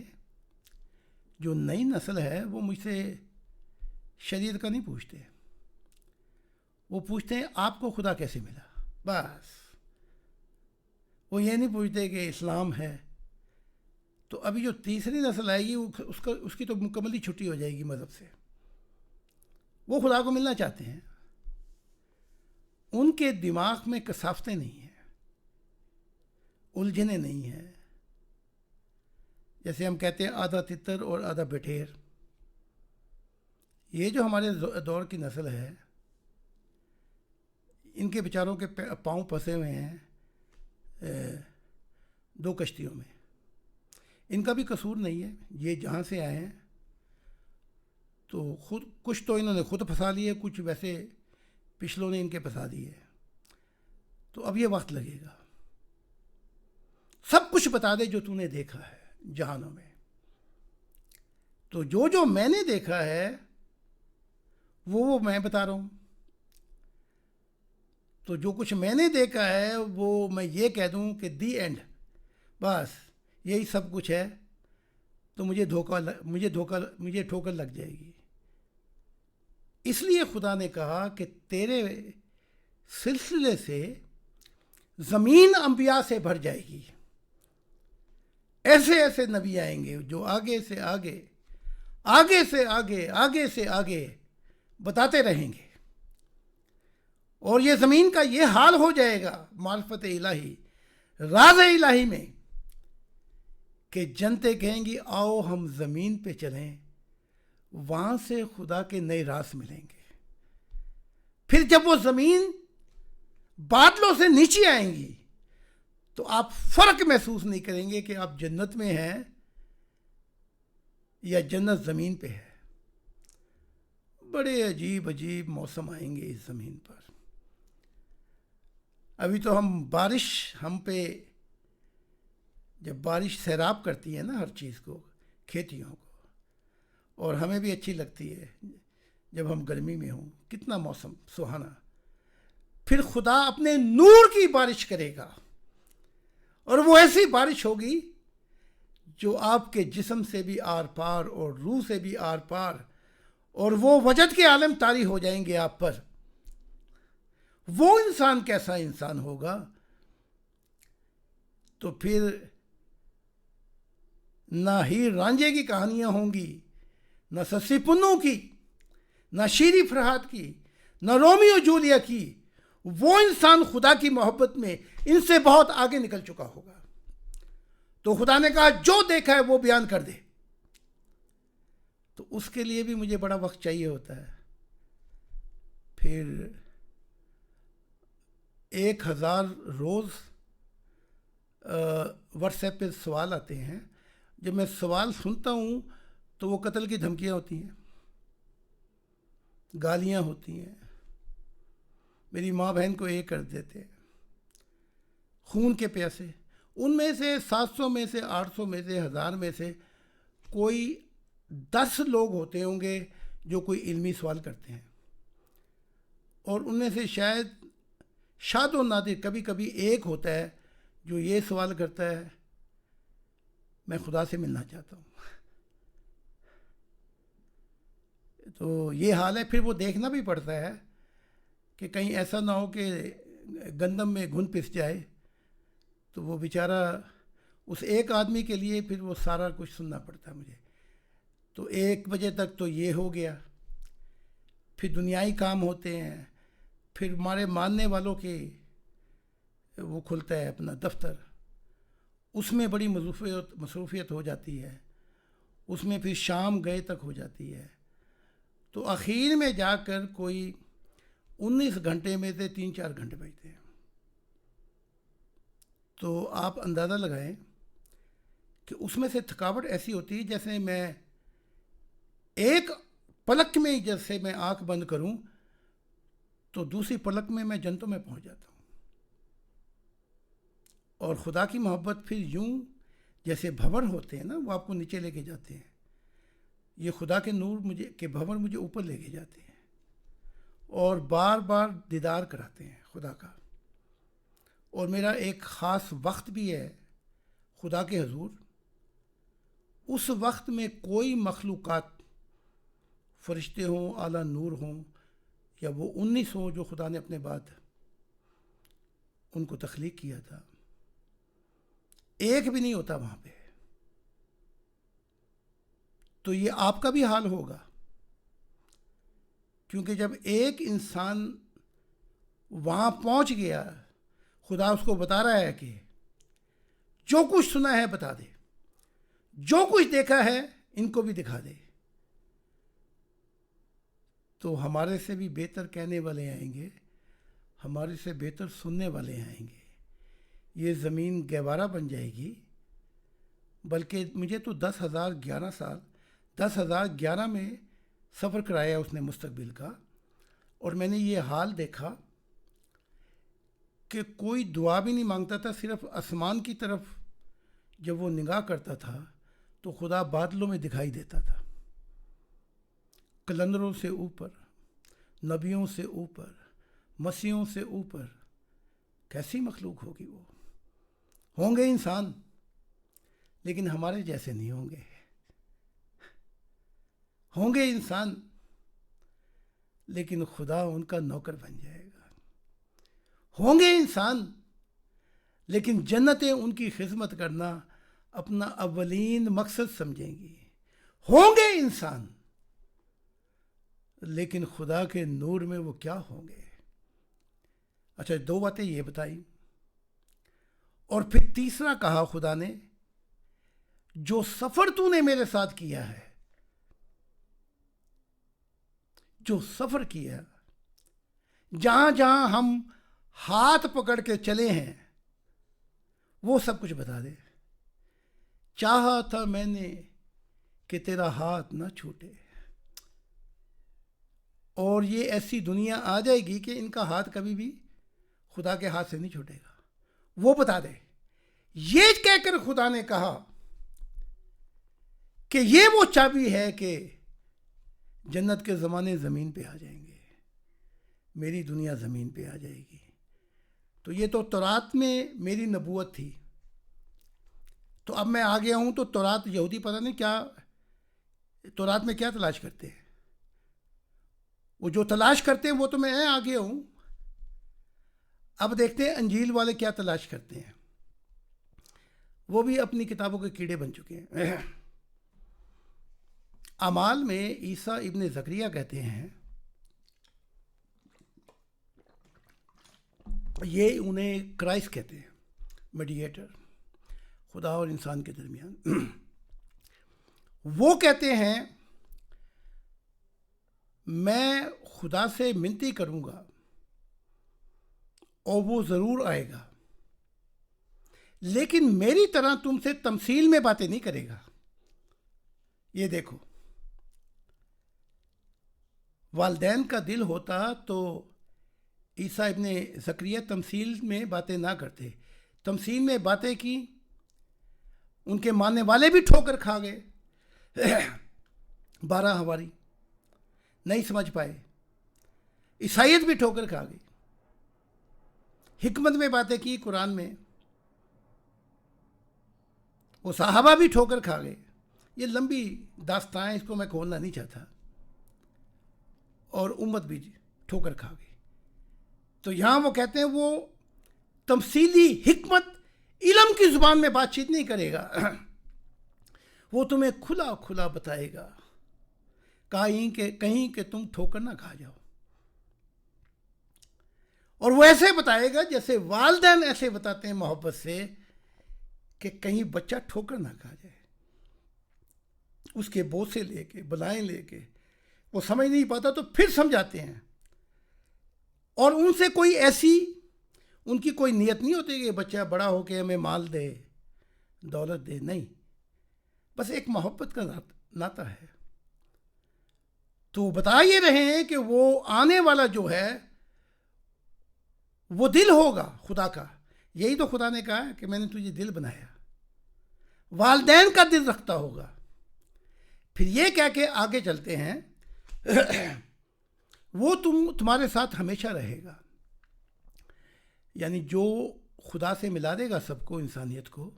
جو نئی نسل ہے وہ مجھ سے شریعت کا نہیں پوچھتے، وہ پوچھتے ہیں آپ کو خدا کیسے ملا، بس۔ وہ یہ نہیں پوچھتے کہ اسلام ہے۔ تو ابھی جو تیسری نسل آئے گی اس کی تو مکمل ہی چھٹی ہو جائے گی مذہب سے، وہ خدا کو ملنا چاہتے ہیں۔ ان کے دماغ میں کثافتیں نہیں ہیں، الجھنیں نہیں ہیں۔ جیسے ہم کہتے ہیں آدھا تتر اور آدھا بٹھیر۔ یہ جو ہمارے دور کی نسل ہے، ان کے بیچاروں کے پاؤں پھنسے ہوئے ہیں دو کشتیوں میں۔ ان کا بھی قصور نہیں ہے، یہ جہاں سے آئے ہیں تو کچھ تو انہوں نے خود پھنسا لیے، کچھ ویسے پچھلوں نے ان کے پھنسا دیے۔ تو اب یہ وقت لگے گا۔ سب کچھ بتا دے جو تو نے دیکھا ہے جہانوں میں۔ تو جو میں نے دیکھا ہے وہ میں بتا رہا ہوں۔ تو جو کچھ میں نے دیکھا ہے وہ میں یہ کہہ دوں کہ دی اینڈ، بس یہی سب کچھ ہے، تو مجھے ٹھوکر لگ جائے گی۔ اس لیے خدا نے کہا کہ تیرے سلسلے سے زمین انبیاء سے بھر جائے گی، ایسے ایسے نبی آئیں گے جو آگے سے آگے، آگے سے آگے، آگے سے آگے بتاتے رہیں گے، اور یہ زمین کا یہ حال ہو جائے گا معرفت الہی، راز الہی میں، کہ جنتیں کہیں گی آؤ ہم زمین پہ چلیں، وہاں سے خدا کے نئے راز ملیں گے۔ پھر جب وہ زمین بادلوں سے نیچے آئیں گی تو آپ فرق محسوس نہیں کریں گے کہ آپ جنت میں ہیں یا جنت زمین پہ ہے۔ بڑے عجیب عجیب موسم آئیں گے اس زمین پر۔ ابھی تو ہم پہ جب بارش سیراب کرتی ہے نا ہر چیز کو، کھیتیوں کو، اور ہمیں بھی اچھی لگتی ہے جب ہم گرمی میں ہوں، کتنا موسم سہانا۔ پھر خدا اپنے نور کی بارش کرے گا، اور وہ ایسی بارش ہوگی جو آپ کے جسم سے بھی آر پار اور روح سے بھی آر پار، اور وہ وجد کے عالم طاری ہو جائیں گے آپ پر۔ وہ انسان کیسا انسان ہوگا؟ تو پھر نہ ہیر رانجھے کی کہانیاں ہوں گی، نہ سسی پنو کی، نہ شیری فرہاد کی، نہ رومیو جولیا کی۔ وہ انسان خدا کی محبت میں ان سے بہت آگے نکل چکا ہوگا۔ تو خدا نے کہا جو دیکھا ہے وہ بیان کر دے۔ تو اس کے لیے بھی مجھے بڑا وقت چاہیے ہوتا ہے۔ پھر 1000 روز واٹس ایپ پہ سوال آتے ہیں۔ جب میں سوال سنتا ہوں تو وہ قتل کی دھمکیاں ہوتی ہیں، گالیاں ہوتی ہیں، میری ماں بہن کو یہ کر دیتے ہیں، خون کے پیاسے۔ ان میں سے 700 میں سے 800 میں سے 1000 میں سے کوئی 10 لوگ ہوتے ہوں گے جو کوئی علمی سوال کرتے ہیں، اور ان میں سے شاید و نادر کبھی کبھی ایک ہوتا ہے جو یہ سوال کرتا ہے میں خدا سے ملنا چاہتا ہوں۔ تو یہ حال ہے۔ پھر وہ دیکھنا بھی پڑتا ہے کہ کہیں ایسا نہ ہو کہ گندم میں گھن پس جائے، تو وہ بیچارہ اس ایک آدمی کے لیے پھر وہ سارا کچھ سننا پڑتا ہے مجھے۔ تو 1 بجے تک تو یہ ہو گیا، پھر دنیائی کام ہوتے ہیں، پھر ہمارے ماننے والوں کے وہ کھلتا ہے اپنا دفتر، اس میں بڑی مصروفیت ہو جاتی ہے، اس میں پھر شام گئے تک ہو جاتی ہے، تو اخیر میں جا کر کوئی 19 گھنٹے میں سے 3-4 گھنٹے بچتے ہیں۔ تو آپ اندازہ لگائیں کہ اس میں سے تھکاوٹ ایسی ہوتی ہے جیسے میں ایک پلک میں جیسے میں آنکھ بند کروں تو دوسری پلک میں میں جنتوں میں پہنچ جاتا ہوں، اور خدا کی محبت پھر یوں جیسے بھنور ہوتے ہیں نا، وہ آپ کو نیچے لے کے جاتے ہیں، یہ خدا کے نور کے بھنور مجھے اوپر لے کے جاتے ہیں اور بار بار دیدار کراتے ہیں خدا کا۔ اور میرا ایک خاص وقت بھی ہے خدا کے حضور، اس وقت میں کوئی مخلوقات، فرشتے ہوں، اعلیٰ نور ہوں، یا وہ 19 ہوں جو خدا نے اپنے بعد ان کو تخلیق کیا تھا، ایک بھی نہیں ہوتا وہاں پہ۔ تو یہ آپ کا بھی حال ہوگا، کیونکہ جب ایک انسان وہاں پہنچ گیا، خدا اس کو بتا رہا ہے کہ جو کچھ سنا ہے بتا دے، جو کچھ دیکھا ہے ان کو بھی دکھا دے، تو ہمارے سے بھی بہتر کہنے والے آئیں گے، ہمارے سے بہتر سننے والے آئیں گے، یہ زمین گہوارہ بن جائے گی۔ بلکہ مجھے تو 10,011 سال، 10,011 میں سفر کرایا اس نے مستقبل کا، اور میں نے یہ حال دیکھا کہ کوئی دعا بھی نہیں مانگتا تھا، صرف آسمان کی طرف جب وہ نگاہ کرتا تھا تو خدا بادلوں میں دکھائی دیتا تھا، کلندروں سے اوپر، نبیوں سے اوپر، مسیحوں سے اوپر۔ کیسی مخلوق ہوگی وہ؟ ہوں گے انسان، لیکن ہمارے جیسے نہیں ہوں گے، ہوں گے انسان لیکن خدا ان کا نوکر بن جائے گا، ہوں گے انسان لیکن جنتیں ان کی خدمت کرنا اپنا اولین مقصد سمجھیں گی، ہوں گے انسان لیکن خدا کے نور میں وہ کیا ہوں گے۔ اچھا، 2 باتیں یہ بتائی، اور پھر تیسرا کہا خدا نے، جو سفر تو نے میرے ساتھ کیا ہے، جو سفر کیا، جہاں جہاں ہم ہاتھ پکڑ کے چلے ہیں، وہ سب کچھ بتا دے۔ چاہا تھا میں نے کہ تیرا ہاتھ نہ چھوٹے، اور یہ ایسی دنیا آ جائے گی کہ ان کا ہاتھ کبھی بھی خدا کے ہاتھ سے نہیں چھوٹے گا، وہ بتا دے۔ یہ کہہ کر خدا نے کہا کہ یہ وہ چابی ہے کہ جنت کے زمانے زمین پہ آ جائیں گے، میری دنیا زمین پہ آ جائے گی۔ تو یہ تو تورات میں میری نبوت تھی، تو اب میں آ گیا ہوں، تو تورات یہودی پتہ نہیں کیا تورات میں کیا تلاش کرتے ہیں، وہ جو تلاش کرتے ہیں وہ تو میں آ گیا ہوں، اب دیکھتے ہیں انجیل والے کیا تلاش کرتے ہیں، وہ بھی اپنی کتابوں کے کیڑے بن چکے ہیں۔ اعمال میں عیسیٰ ابن زکریا کہتے ہیں، یہ انہیں کرائسٹ کہتے ہیں، میڈیٹر، خدا اور انسان کے درمیان۔ وہ کہتے ہیں میں خدا سے منتی کروں گا اور وہ ضرور آئے گا، لیکن میری طرح تم سے تمثیل میں باتیں نہیں کرے گا۔ یہ دیکھو، والدین کا دل ہوتا تو عیسیٰ ابن زکریا تمثیل میں باتیں نہ کرتے، تمثیل میں باتیں کی، ان کے ماننے والے بھی ٹھوکر کھا گئے، 12 حواری نہیں سمجھ پائے، عیسائیت بھی ٹھوکر کھا گئی، حکمت میں باتیں کی قرآن میں، وہ صحابہ بھی ٹھوکر کھا گئے۔ یہ لمبی داستان ہے، اس کو میں کھولنا نہیں چاہتا، اور امت بھی ٹھوکر کھا گئی۔ تو یہاں وہ کہتے ہیں وہ تمثیلی حکمت علم کی زبان میں بات چیت نہیں کرے گا، وہ تمہیں کھلا کھلا بتائے گا، کہیں کہ تم ٹھوکر نہ کھا جاؤ۔ اور وہ ایسے بتائے گا جیسے والدین ایسے بتاتے ہیں محبت سے کہ کہیں بچہ ٹھوکر نہ کھا جائے. اس کے بوسے لے کے بلائیں لے کے وہ سمجھ نہیں پاتا تو پھر سمجھاتے ہیں. اور ان سے کوئی ایسی ان کی کوئی نیت نہیں ہوتی کہ بچہ بڑا ہو کے ہمیں مال دے دولت دے. نہیں، بس ایک محبت کا ناطہ ہے. تو بتا یہ رہے ہیں کہ وہ آنے والا جو ہے وہ دل ہوگا خدا کا. یہی تو خدا نے کہا ہے کہ میں نے تجھے دل بنایا. والدین کا دل رکھتا ہوگا. پھر یہ کہہ کے آگے چلتے ہیں وہ تمہارے ساتھ ہمیشہ رہے گا. یعنی جو خدا سے ملا دے گا سب کو، انسانیت کو،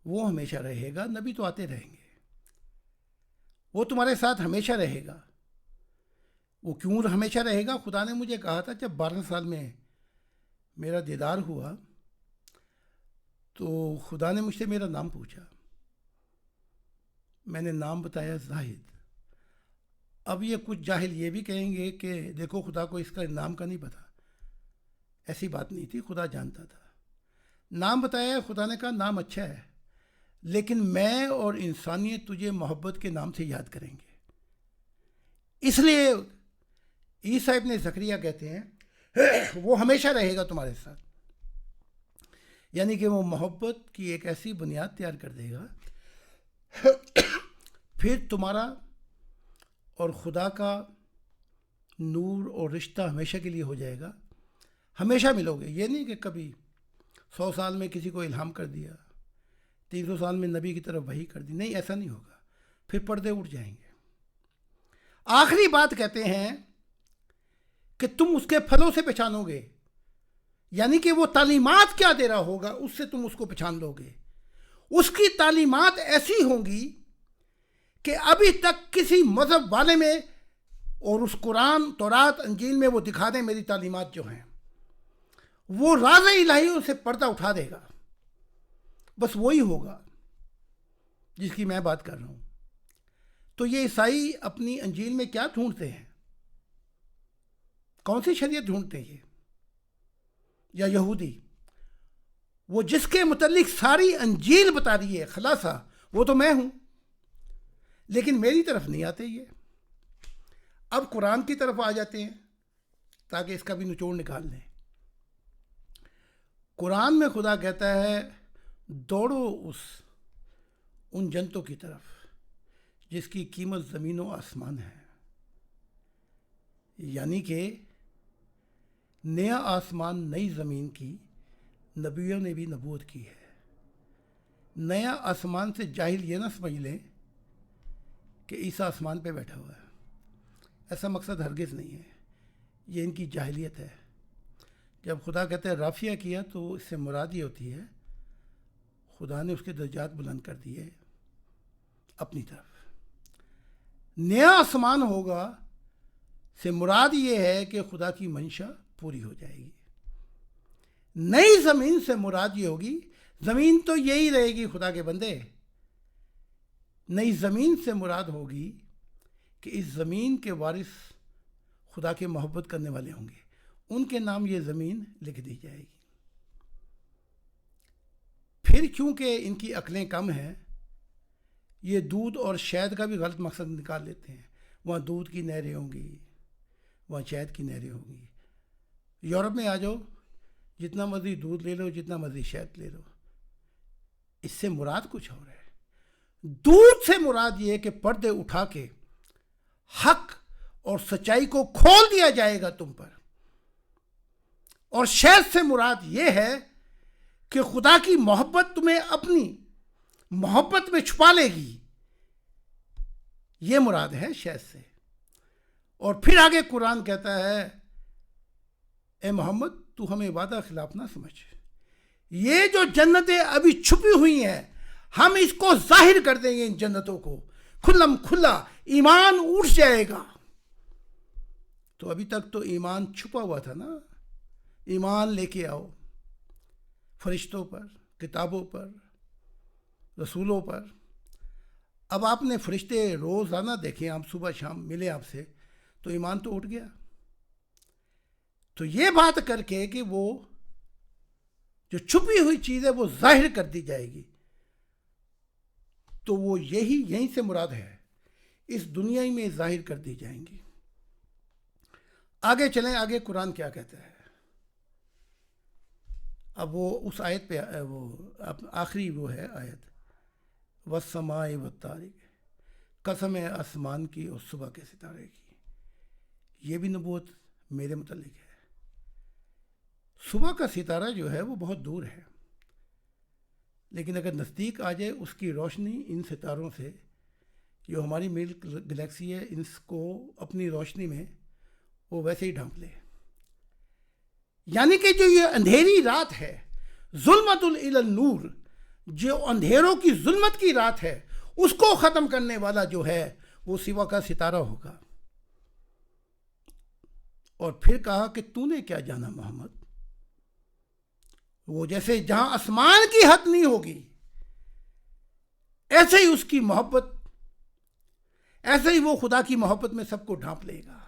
وہ ہمیشہ رہے گا. نبی تو آتے رہیں گے. وہ تمہارے ساتھ ہمیشہ رہے گا. وہ کیوں ہمیشہ رہے گا؟ خدا نے مجھے کہا تھا جب 12 سال میں میرا دیدار ہوا تو خدا نے مجھ سے میرا نام پوچھا. میں نے نام بتایا زاہد. اب یہ کچھ جاہل یہ بھی کہیں گے کہ دیکھو خدا کو اس کا نام کا نہیں پتا. ایسی بات نہیں تھی، خدا جانتا تھا. نام بتایا، خدا نے کہا نام اچھا ہے لیکن میں اور انسانیت تجھے محبت کے نام سے یاد کریں گے. اس لیے عیسیٰ ابن زکریہ کہتے ہیں وہ ہمیشہ رہے گا تمہارے ساتھ. یعنی کہ وہ محبت کی ایک ایسی بنیاد تیار کر دے گا پھر تمہارا اور خدا کا نور اور رشتہ ہمیشہ کے لیے ہو جائے گا. ہمیشہ ملو گے. یہ نہیں کہ کبھی 100 سال میں کسی کو الہام کر دیا، 300 سال میں نبی کی طرف وحی کر دی. نہیں، ایسا نہیں ہوگا. پھر پردے اٹھ جائیں گے. آخری بات کہتے ہیں کہ تم اس کے پھلوں سے پہچانو گے. یعنی کہ وہ تعلیمات کیا دے رہا ہوگا اس سے تم اس کو پہچان لو گے. اس کی تعلیمات ایسی ہوں گی کہ ابھی تک کسی مذہب والے میں اور اس قرآن تورات انجیل میں وہ دکھا دیں میری تعلیمات جو ہیں، وہ راز الہی سے پردہ اٹھا دے گا. بس وہی ہوگا جس کی میں بات کر رہا ہوں. تو یہ عیسائی اپنی انجیل میں کیا ڈھونڈتے ہیں؟ کون سی شریعت ڈھونڈتے ہیں؟ یا یہودی؟ وہ جس کے متعلق ساری انجیل بتا رہی ہے خلاصہ، وہ تو میں ہوں. لیکن میری طرف نہیں آتے یہ. اب قرآن کی طرف آ جاتے ہیں تاکہ اس کا بھی نچوڑ نکال لیں. قرآن میں خدا کہتا ہے دوڑو ان جنتوں کی طرف جس کی قیمت زمین و آسمان ہے. یعنی کہ نیا آسمان نئی زمین کی نبیوں نے بھی نبوت کی ہے. نیا آسمان سے جاہل یہ نہ سمجھ لیں کہ عیسیٰ آسمان پہ بیٹھا ہوا ہے. ایسا مقصد ہرگز نہیں ہے. یہ ان کی جاہلیت ہے. جب خدا کہتا ہے رافعہ کیا تو اس سے مراد یہ ہوتی ہے خدا نے اس کے درجات بلند کر دیے اپنی طرف. نیا آسمان ہوگا سے مراد یہ ہے کہ خدا کی منشا پوری ہو جائے گی. نئی زمین سے مراد یہ ہوگی، زمین تو یہی رہے گی خدا کے بندے. نئی زمین سے مراد ہوگی کہ اس زمین کے وارث خدا کے محبت کرنے والے ہوں گے. ان کے نام یہ زمین لکھ دی جائے گی. پھر چونکہ ان کی عقلیں کم ہیں، یہ دودھ اور شہد کا بھی غلط مقصد نکال لیتے ہیں. وہاں دودھ کی نہریں ہوں گی، وہاں شہد کی نہریں ہوں گی. یورپ میں آ جاؤ، جتنا مرضی دودھ لے لو، جتنا مرضی شہد لے لو. اس سے مراد کچھ اور ہے. دودھ سے مراد یہ ہے کہ پردے اٹھا کے حق اور سچائی کو کھول دیا جائے گا تم پر. اور شہد سے مراد یہ ہے کہ خدا کی محبت تمہیں اپنی محبت میں چھپا لے گی. یہ مراد ہے شہد سے. اور پھر آگے قرآن کہتا ہے اے محمد تو ہمیں وعدہ خلاف نہ سمجھ. یہ جو جنتیں ابھی چھپی ہوئی ہیں ہم اس کو ظاہر کر دیں گے. ان جنتوں کو کھلم کھلا ایمان اٹھ جائے گا. تو ابھی تک تو ایمان چھپا ہوا تھا نا. ایمان لے کے آؤ فرشتوں پر، کتابوں پر، رسولوں پر. اب آپ نے فرشتے روزانہ دیکھیں، آپ صبح شام ملے آپ سے، تو ایمان تو اٹھ گیا. تو یہ بات کر کے کہ وہ جو چھپی ہوئی چیز ہے وہ ظاہر کر دی جائے گی، تو وہ یہیں سے مراد ہے، اس دنیا ہی میں ظاہر کر دی جائیں گی۔ آگے چلیں، آگے قرآن کیا کہتا ہے۔ اب وہ اس آیت پہ وہ آخری وہ ہے آیت، والسماء والطارق، قسم ہے آسمان کی اور صبح کے ستارے کی۔ یہ بھی نبوت میرے متعلق ہے۔ صبح کا ستارہ جو ہے وہ بہت دور ہے، لیکن اگر نزدیک آ جائے اس کی روشنی ان ستاروں سے، جو ہماری ملک گلیکسی ہے، ان کو اپنی روشنی میں وہ ویسے ہی ڈھانپ لے۔ یعنی کہ جو یہ اندھیری رات ہے، ظلمت الی النور، جو اندھیروں کی ظلمت کی رات ہے، اس کو ختم کرنے والا جو ہے وہ صبح کا ستارہ ہوگا۔ اور پھر کہا کہ تو نے کیا جانا محمد، وہ جیسے جہاں آسمان کی حد نہیں ہوگی، ایسے ہی اس کی محبت، ایسے ہی وہ خدا کی محبت میں سب کو ڈھانپ لے گا۔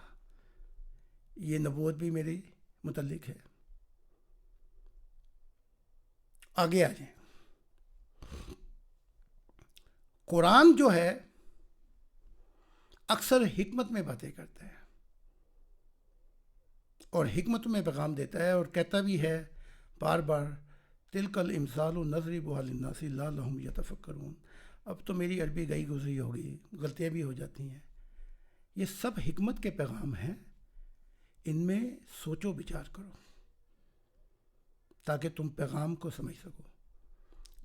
یہ نبوت بھی میرے متعلق ہے۔ آگے آ جائیں۔ قرآن جو ہے اکثر حکمت میں باتیں کرتا ہے اور حکمت میں پیغام دیتا ہے، اور کہتا بھی ہے بار بار، تلک الامثال نضربها للناس لعلهم یتفکرون۔ اب تو میری عربی گئی گزری ہوگی، غلطیاں بھی ہو جاتی ہیں۔ یہ سب حکمت کے پیغام ہیں، ان میں سوچو بچار کرو تاکہ تم پیغام کو سمجھ سکو،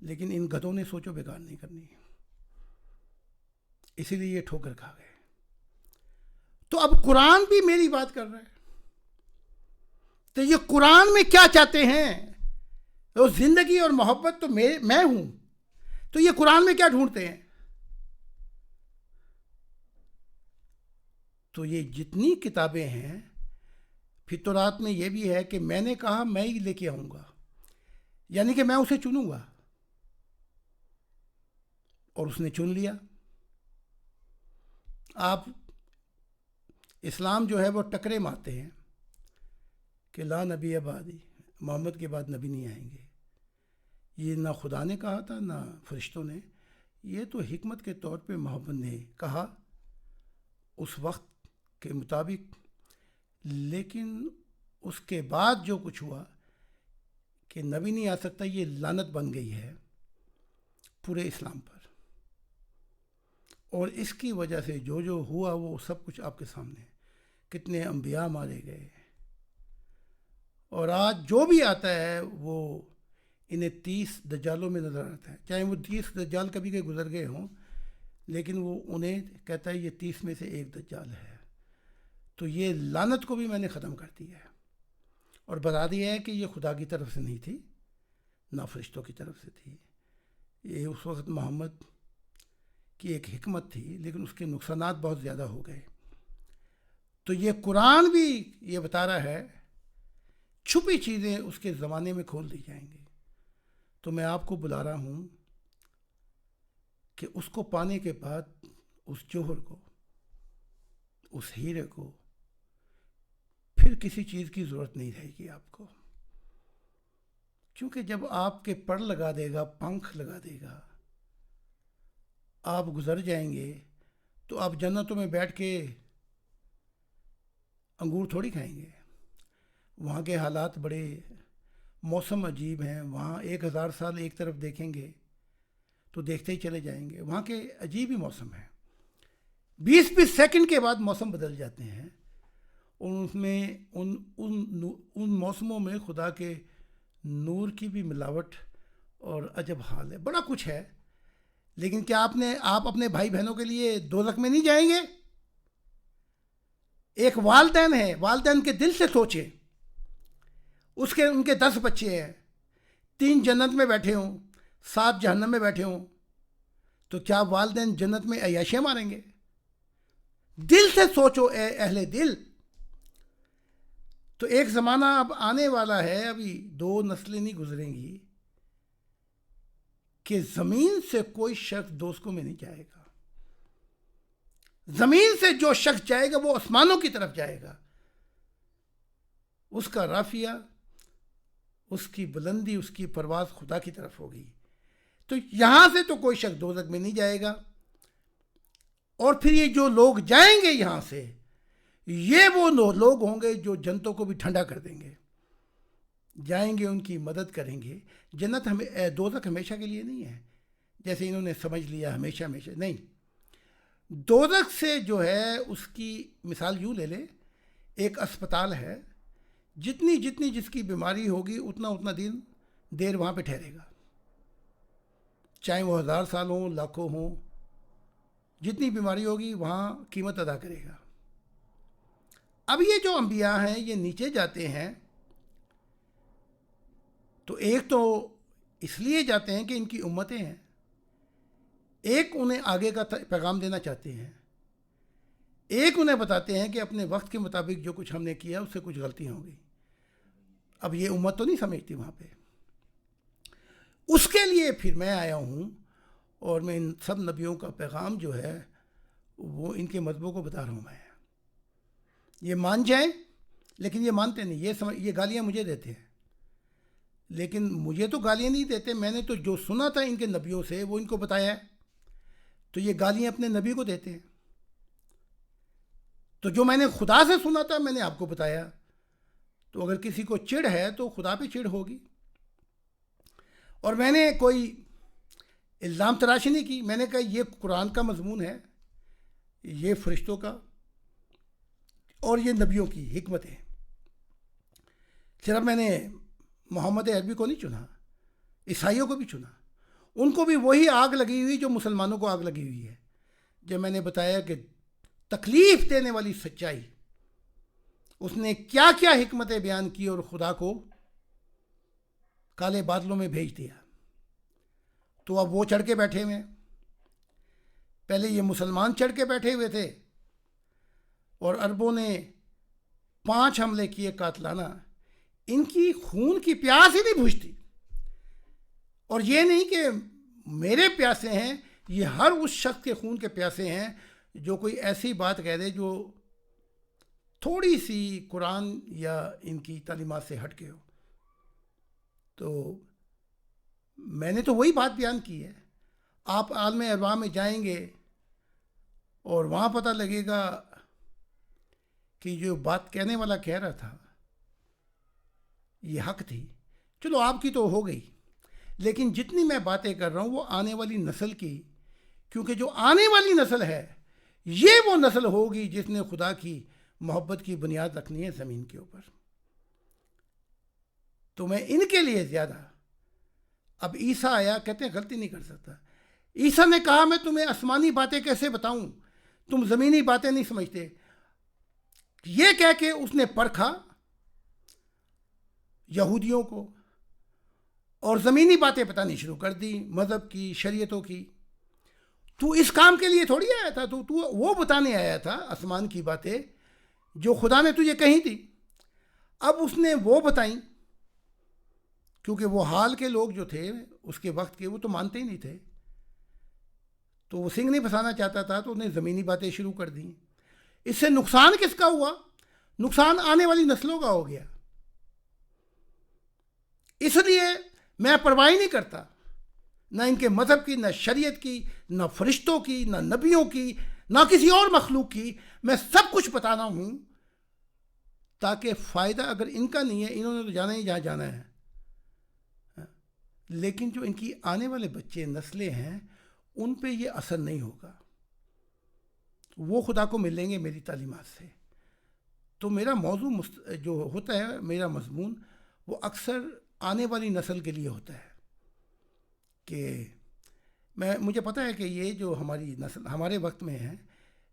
لیکن ان گدھوں نے سوچو بیکار نہیں کرنی، اسی لیے یہ ٹھوکر کھا گئے۔ تو اب قرآن بھی میری بات کر رہا ہے، تو یہ قرآن میں کیا چاہتے ہیں؟ وہ زندگی اور محبت تو میں ہوں، تو یہ قرآن میں کیا ڈھونڈتے ہیں؟ تو یہ جتنی کتابیں ہیں، پھر تورات میں یہ بھی ہے کہ میں نے کہا میں ہی لے کے آؤں گا، یعنی کہ میں اسے چنوں گا، اور اس نے چن لیا۔ آپ اسلام جو ہے وہ ٹکرے مارتے ہیں کہ لا نبی بعدی، محمد کے بعد نبی نہیں آئیں گے۔ یہ نہ خدا نے کہا تھا نہ فرشتوں نے، یہ تو حکمت کے طور پہ محمد نے کہا اس وقت کے مطابق، لیکن اس کے بعد جو کچھ ہوا کہ نبی نہیں آ سکتا، یہ لعنت بن گئی ہے پورے اسلام پر، اور اس کی وجہ سے جو ہوا وہ سب کچھ آپ کے سامنے ہے۔ کتنے انبیاء مارے گئے، اور آج جو بھی آتا ہے وہ انہیں 30 دجالوں میں نظر آتا ہے، چاہے وہ 30 دجال کبھی کے گزر گئے ہوں، لیکن وہ انہیں کہتا ہے یہ 30 میں سے ایک دجال ہے۔ تو یہ لعنت کو بھی میں نے ختم کر دیا ہے، اور بتا دیا ہے کہ یہ خدا کی طرف سے نہیں تھی، نہ فرشتوں کی طرف سے تھی۔ یہ اس وقت محمد کی ایک حکمت تھی، لیکن اس کے نقصانات بہت زیادہ ہو گئے۔ تو یہ قرآن بھی یہ بتا رہا ہے، چھپی چیزیں اس کے زمانے میں کھول دی جائیں گی۔ تو میں آپ کو بلا رہا ہوں کہ اس کو پانے کے بعد اس جوہر کو، اس ہیرے کو، پھر کسی چیز کی ضرورت نہیں رہے گی آپ کو، کیونکہ جب آپ کے پر لگا دے گا، پنکھ لگا دے گا، آپ گزر جائیں گے، تو آپ جنتوں میں بیٹھ کے انگور تھوڑی کھائیں گے۔ وہاں کے حالات بڑے، موسم عجیب ہیں، وہاں 1000 سال ایک طرف دیکھیں گے تو دیکھتے ہی چلے جائیں گے۔ وہاں کے عجیب ہی موسم ہے، 20 سیکنڈ کے بعد موسم بدل جاتے ہیں، اور اس میں ان موسموں میں خدا کے نور کی بھی ملاوٹ اور عجب حال ہے، بڑا کچھ ہے۔ لیکن کیا آپ اپنے بھائی بہنوں کے لیے دوزخ میں نہیں جائیں گے؟ ایک والدین ہے، والدین کے دل سے سوچیں، ان کے 10 بچے ہیں، 3 جنت میں بیٹھے ہوں، 7 جہنم میں بیٹھے ہوں، تو کیا والدین جنت میں عیاشیاں ماریں گے؟ دل سے سوچو اے اہل دل۔ تو ایک زمانہ اب آنے والا ہے، ابھی 2 نسلیں نہیں گزریں گی، کہ زمین سے کوئی شخص دوزخوں میں نہیں جائے گا۔ زمین سے جو شخص جائے گا وہ آسمانوں کی طرف جائے گا، اس کا رافیہ، اس کی بلندی، اس کی پرواز خدا کی طرف ہوگی. تو یہاں سے تو کوئی شخص دوزخ میں نہیں جائے گا. اور پھر یہ جو لوگ جائیں گے یہاں سے، یہ وہ لوگ ہوں گے جو جنتوں کو بھی ٹھنڈا کر دیں گے، جائیں گے ان کی مدد کریں گے. جنت دوزخ ہمیشہ کے لیے نہیں ہے جیسے انہوں نے سمجھ لیا ہمیشہ ہمیشہ نہیں. دوزخ سے جو ہے اس کی مثال یوں لے لے، ایک اسپتال ہے، جتنی جتنی جس کی بیماری ہوگی اتنا اتنا دیر وہاں پہ ٹھہرے گا، چاہے وہ 1000 سال ہوں، لاکھوں ہوں، جتنی بیماری ہوگی وہاں قیمت ادا کرے گا. اب یہ جو انبیاء ہیں یہ نیچے جاتے ہیں تو ایک تو اس لیے جاتے ہیں کہ ان کی امتیں ہیں، ایک انہیں آگے کا پیغام دینا چاہتے ہیں، ایک انہیں بتاتے ہیں کہ اپنے وقت کے مطابق جو کچھ ہم نے کیا اس سے کچھ غلطی ہوں گی. اب یہ امت تو نہیں سمجھتی وہاں پہ. اس کے لیے پھر میں آیا ہوں اور میں ان سب نبیوں کا پیغام جو ہے وہ ان کے مذہبوں کو بتا رہا ہوں. میں یہ مان جائیں، لیکن یہ مانتے نہیں. یہ گالیاں مجھے دیتے ہیں، لیکن مجھے تو گالیاں نہیں دیتے. میں نے تو جو سنا تھا ان کے نبیوں سے وہ ان کو بتایا ہے. تو یہ گالیاں اپنے نبی کو دیتے ہیں. تو جو میں نے خدا سے سنا تھا میں نے آپ کو بتایا. تو اگر کسی کو چڑ ہے تو خدا پہ چڑ ہوگی. اور میں نے کوئی الزام تراشی نہیں کی. میں نے کہا یہ قرآن کا مضمون ہے، یہ فرشتوں کا اور یہ نبیوں کی حکمت ہے. صرف میں نے محمد عربی کو نہیں چنا، عیسائیوں کو بھی چنا. ان کو بھی وہی آگ لگی ہوئی جو مسلمانوں کو آگ لگی ہوئی ہے. جب میں نے بتایا کہ تکلیف دینے والی سچائی، اس نے کیا کیا حکمتیں بیان کی اور خدا کو کالے بادلوں میں بھیج دیا، تو اب وہ چڑھ کے بیٹھے ہوئے. پہلے یہ مسلمان چڑھ کے بیٹھے ہوئے تھے اور عربوں نے 5 حملے کیے قاتلانہ. ان کی خون کی پیاس ہی نہیں بجھتی. اور یہ نہیں کہ میرے پیاسے ہیں، یہ ہر اس شخص کے خون کے پیاسے ہیں جو کوئی ایسی بات کہہ دے جو تھوڑی سی قرآن یا ان کی تعلیمات سے ہٹ کے ہو. تو میں نے تو وہی بات بیان کی ہے. آپ عالم ارواح میں جائیں گے اور وہاں پتہ لگے گا کہ جو بات کہنے والا کہہ رہا تھا یہ حق تھی. چلو آپ کی تو ہو گئی، لیکن جتنی میں باتیں کر رہا ہوں وہ آنے والی نسل کی، کیونکہ جو آنے والی نسل ہے یہ وہ نسل ہوگی جس نے خدا کی محبت کی بنیاد رکھنی ہے زمین کے اوپر. تو میں ان کے لیے زیادہ. اب عیسیٰ آیا، کہتے ہیں غلطی نہیں کر سکتا. عیسیٰ نے کہا میں تمہیں آسمانی باتیں کیسے بتاؤں، تم زمینی باتیں نہیں سمجھتے. یہ کہہ کے اس نے پرکھا یہودیوں کو اور زمینی باتیں بتانی شروع کر دی، مذہب کی، شریعتوں کی. تو اس کام کے لیے تھوڑی آیا تھا، تو وہ بتانے آیا تھا آسمان کی باتیں جو خدا نے تجھے کہی تھی. اب اس نے وہ بتائیں، کیونکہ وہ حال کے لوگ جو تھے اس کے وقت کے وہ تو مانتے ہی نہیں تھے. تو وہ سنگ نہیں پھنسانا چاہتا تھا تو انہیں زمینی باتیں شروع کر دیں. اس سے نقصان کس کا ہوا؟ نقصان آنے والی نسلوں کا ہو گیا. اس لیے میں پرواہ نہیں کرتا نہ ان کے مذہب کی، نہ شریعت کی، نہ فرشتوں کی، نہ نبیوں کی، نہ کسی اور مخلوق کی. میں سب کچھ بتانا ہوں تاکہ فائدہ اگر ان کا نہیں ہے، انہوں نے تو جانا ہی جہاں جانا ہے، لیکن جو ان کی آنے والے بچے نسلیں ہیں ان پہ یہ اثر نہیں ہوگا. وہ خدا کو ملیں گے میری تعلیمات سے. تو میرا موضوع جو ہوتا ہے، میرا مضمون، وہ اکثر آنے والی نسل کے لیے ہوتا ہے. کہ مجھے پتہ ہے کہ یہ جو ہماری نسل ہمارے وقت میں ہے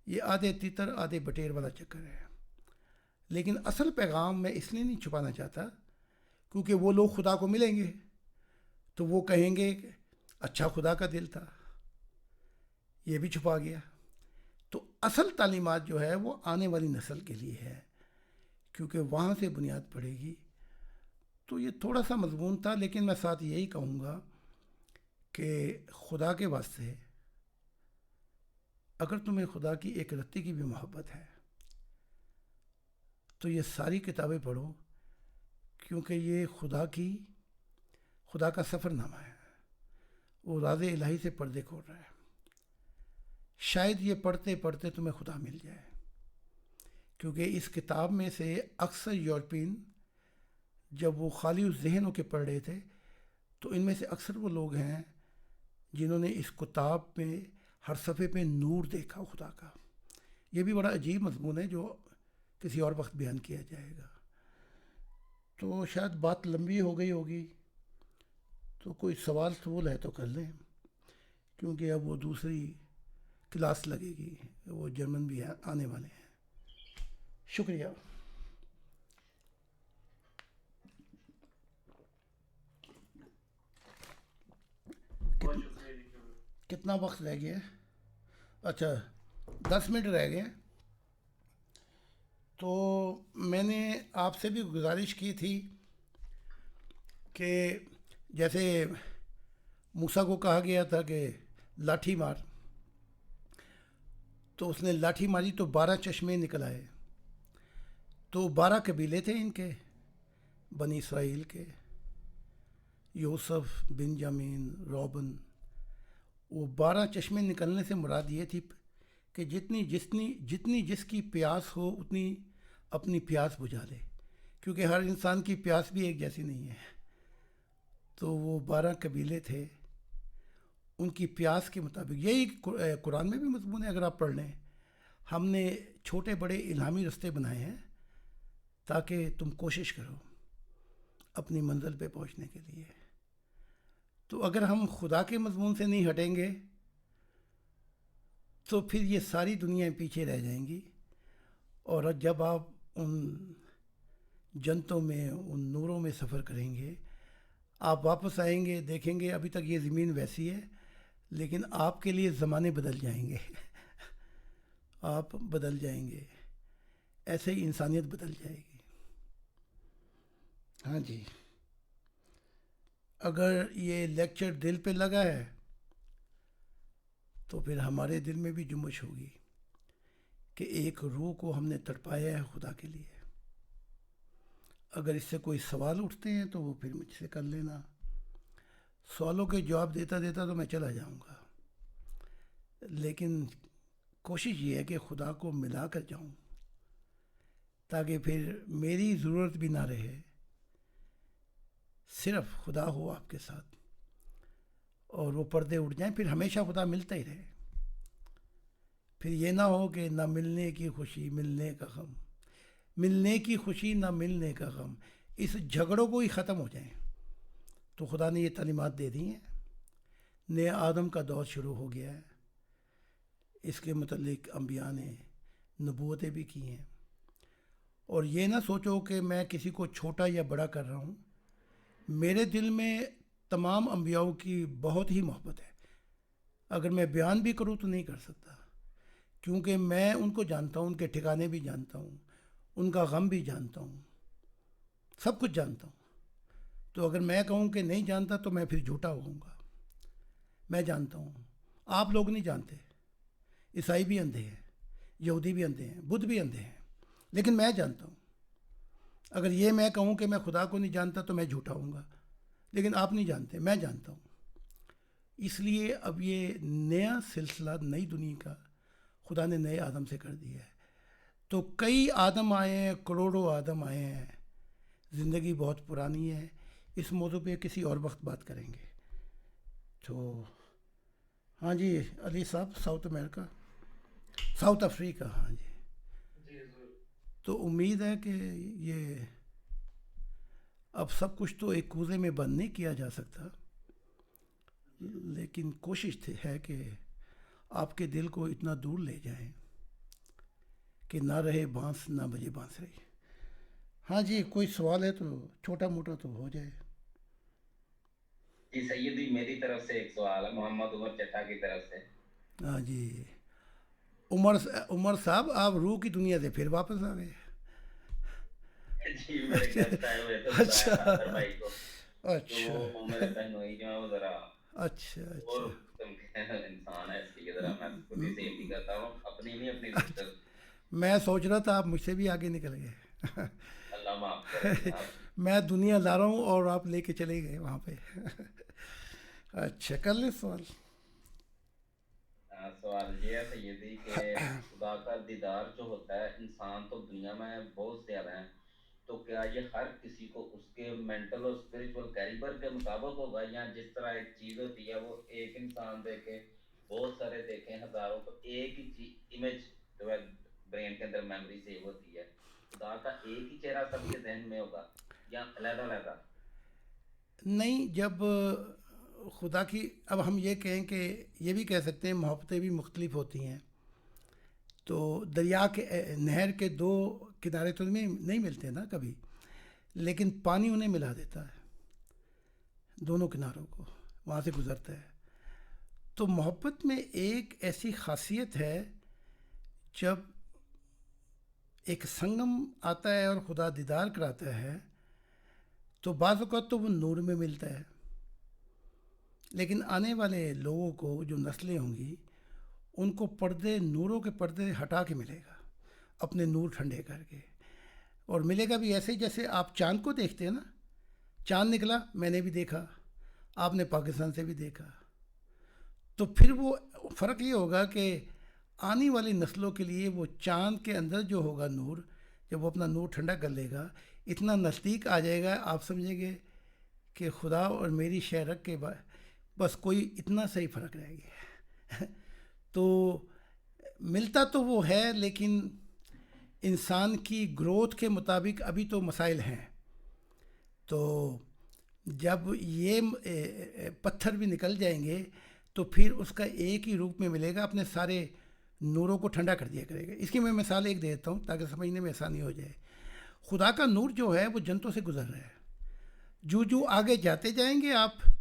یہ آدھے تیتر آدھے بٹیر والا چکر ہے. لیکن اصل پیغام میں اس لیے نہیں چھپانا چاہتا کیونکہ وہ لوگ خدا کو ملیں گے تو وہ کہیں گے کہ اچھا خدا کا دل تھا، یہ بھی چھپا گیا. تو اصل تعلیمات جو ہے وہ آنے والی نسل کے لیے ہے کیونکہ وہاں سے بنیاد پڑے گی. تو یہ تھوڑا سا مضمون تھا، لیکن میں ساتھ یہی کہوں گا کہ خدا کے واسطے اگر تمہیں خدا کی ایک رتی کی بھی محبت ہے تو یہ ساری کتابیں پڑھو کیونکہ یہ خدا کا سفر نامہ ہے. وہ راز الہی سے پردے کھول رہا ہے. شاید یہ پڑھتے پڑھتے تمہیں خدا مل جائے، کیونکہ اس کتاب میں سے اکثر یورپین جب وہ خالی ذہن ہو کے پڑھ رہے تھے تو ان میں سے اکثر وہ لوگ ہیں جنہوں نے اس کتاب میں ہر صفحے پہ نور دیکھا خدا کا. یہ بھی بڑا عجیب مضمون ہے جو کسی اور وقت بیان کیا جائے گا. تو شاید بات لمبی ہو گئی ہوگی، تو کوئی سوال ہے تو کر لیں، کیونکہ اب وہ دوسری کلاس لگے گی، وہ جرمن بھی آنے والے ہیں. شکریہ. کتنا وقت رہ گیا؟ اچھا 10 منٹ رہ گئے. تو میں نے آپ سے بھی گزارش کی تھی کہ جیسے موسیٰ کو کہا گیا تھا کہ لاٹھی مار، تو اس نے لاٹھی ماری تو 12 چشمے نکل آئے. تو 12 قبیلے تھے ان کے، بنی اسرائیل کے، یوسف، بنجامین، روبن. وہ 12 چشمے نکلنے سے مراد یہ تھی کہ جتنی جس کی پیاس ہو اتنی اپنی پیاس بجھا لے، کیونکہ ہر انسان کی پیاس بھی ایک جیسی نہیں ہے. تو وہ 12 قبیلے تھے، ان کی پیاس کے مطابق. یہی قرآن میں بھی مضمون ہے، اگر آپ پڑھ لیں. ہم نے چھوٹے بڑے الہامی رستے بنائے ہیں تاکہ تم کوشش کرو اپنی منزل پہ پہنچنے کے لیے. تو اگر ہم خدا کے مضمون سے نہیں ہٹیں گے تو پھر یہ ساری دنیا پیچھے رہ جائیں گی. اور جب آپ ان جنتوں میں، ان نوروں میں سفر کریں گے، آپ واپس آئیں گے، دیکھیں گے ابھی تک یہ زمین ویسی ہے، لیکن آپ کے لیے زمانے بدل جائیں گے. آپ بدل جائیں گے، ایسے ہی انسانیت بدل جائے گی. ہاں جی. اگر یہ لیکچر دل پہ لگا ہے تو پھر ہمارے دل میں بھی جنبش ہوگی کہ ایک روح کو ہم نے تڑپایا ہے خدا کے لیے. اگر اس سے کوئی سوال اٹھتے ہیں تو وہ پھر مجھ سے کر لینا. سوالوں کے جواب دیتا دیتا تو میں چلا جاؤں گا، لیکن کوشش یہ ہے کہ خدا کو ملا کر جاؤں تاکہ پھر میری ضرورت بھی نہ رہے، صرف خدا ہو آپ کے ساتھ اور وہ پردے اٹھ جائیں، پھر ہمیشہ خدا ملتا ہی رہے. پھر یہ نہ ہو کہ نہ ملنے کی خوشی ملنے کا غم، ملنے کی خوشی نہ ملنے کا غم، اس جھگڑوں کو ہی ختم ہو جائیں. تو خدا نے یہ تعلیمات دے دی ہیں. نئے آدم کا دور شروع ہو گیا ہے، اس کے متعلق انبیاء نے نبوتیں بھی کی ہیں. اور یہ نہ سوچو کہ میں کسی کو چھوٹا یا بڑا کر رہا ہوں. میرے دل میں تمام انبیاء کی بہت ہی محبت ہے. اگر میں بیان بھی کروں تو نہیں کر سکتا، کیونکہ میں ان کو جانتا ہوں، ان کے ٹھکانے بھی جانتا ہوں، ان کا غم بھی جانتا ہوں، سب کچھ جانتا ہوں. تو اگر میں کہوں کہ نہیں جانتا تو میں پھر جھوٹا ہوں گا. میں جانتا ہوں، آپ لوگ نہیں جانتے. عیسائی بھی اندھے ہیں، یہودی بھی اندھے ہیں، بدھ بھی اندھے ہیں، لیکن میں جانتا ہوں. اگر یہ میں کہوں کہ میں خدا کو نہیں جانتا تو میں جھوٹا ہوں گا، لیکن آپ نہیں جانتے، میں جانتا ہوں. اس لیے اب یہ نیا سلسلہ نئی دنیا کا خدا نے نئے آدم سے کر دیا ہے. تو کئی آدم آئے ہیں، کروڑوں آدم آئے ہیں، زندگی بہت پرانی ہے. اس موضوع پہ کسی اور وقت بات کریں گے. تو ہاں جی علی صاحب، ساؤتھ افریقہ. ہاں جی. تو امید ہے کہ یہ اب سب کچھ تو ایک کوزے میں بند نہیں کیا جا سکتا، لیکن کوشش ہے کہ آپ کے دل کو اتنا دور لے جائیں کہ نہ رہے بانس نہ بجے بانسری. ہاں جی، کوئی سوال ہے تو چھوٹا موٹا تو ہو جائے. جی سیدی، میری طرف سے ایک سوال ہے محمد عمر چٹا کی طرف سے. ہاں جی. عمر صاحب، آپ روح کی دنیا سے پھر واپس آ گئے. جی میرے گیسٹ آئے ہوئے تھے بتایا تھا اختر اچھا بھائی کو، تو اچھا وہ میرے بہن ہوئی کہ میں وہ ذرا اچھا اور اچھا. قسم کے انسان ہے، اس لیے ذرا میں خود ہی سیفٹی کرتا ہوں اپنی نہیں اپنی سسٹر. میں سوچ رہا تھا آپ مجھ سے بھی آگے نکل گئے. اللہ معاف کرے جناب. میں دنیا لا رہا ہوں اور آپ لے کے چلے گئے وہاں پہ. اچھا کر لیں سوال. سوال یہ ہے سیدی کہ خدا کا دیدار جو ہوتا ہے، انسان تو دنیا میں بہت زیادہ ہیں، تو کیا یہ ہر کسی کو اس کے مینٹل اور اسپرچل کیریبر کے مطابق ہوگا، یا جس طرح ایک چیز ہوتی ہے وہ ایک انسان دیکھے، بہت سارے دیکھیں ہزاروں، تو ایک ہی امیج جو ہے برین کے اندر میموری سیو ہوتی ہے، خدا کا ایک ہی چہرہ سب کے ذہن میں ہوگا یا علیحدہ علیحدہ؟ نہیں، جب خدا کی، اب ہم یہ کہیں کہ یہ بھی کہہ سکتے ہیں محبتیں بھی مختلف ہوتی ہیں. تو دریا کے نہر کے دو کنارے تو نہیں ملتے نا کبھی، لیکن پانی انہیں ملا دیتا ہے دونوں کناروں کو، وہاں سے گزرتا ہے. تو محبت میں ایک ایسی خاصیت ہے، جب ایک سنگم آتا ہے اور خدا دیدار کراتا ہے تو بعض اوقات تو وہ نور میں ملتا ہے، لیکن آنے والے لوگوں کو جو نسلیں ہوں گی ان کو پردے، نوروں کے پردے ہٹا کے ملے گا، اپنے نور ٹھنڈے کر کے. اور ملے گا بھی ایسے جیسے آپ چاند کو دیکھتے ہیں نا، چاند نکلا، میں نے بھی دیکھا، آپ نے پاکستان سے بھی دیکھا. تو پھر وہ فرق یہ ہوگا کہ آنے والی نسلوں کے لیے وہ چاند کے اندر جو ہوگا نور، جب وہ اپنا نور ٹھنڈا کر لے گا، اتنا نزدیک آ جائے گا، آپ سمجھیں گے کہ خدا اور میری شے رکھ کے بس کوئی اتنا صحیح فرق رہ گیا. تو ملتا تو وہ ہے، لیکن انسان کی گروتھ کے مطابق ابھی تو مسائل ہیں. تو جب یہ پتھر بھی نکل جائیں گے تو پھر اس کا ایک ہی روپ میں ملے گا، اپنے سارے نوروں کو ٹھنڈا کر دیا کرے گا. اس کی میں مثال ایک دیتا ہوں تاکہ سمجھنے میں آسانی ہو جائے. خدا کا نور جو ہے وہ جنتوں سے گزر رہا ہے، جو آگے جاتے جائیں گے آپ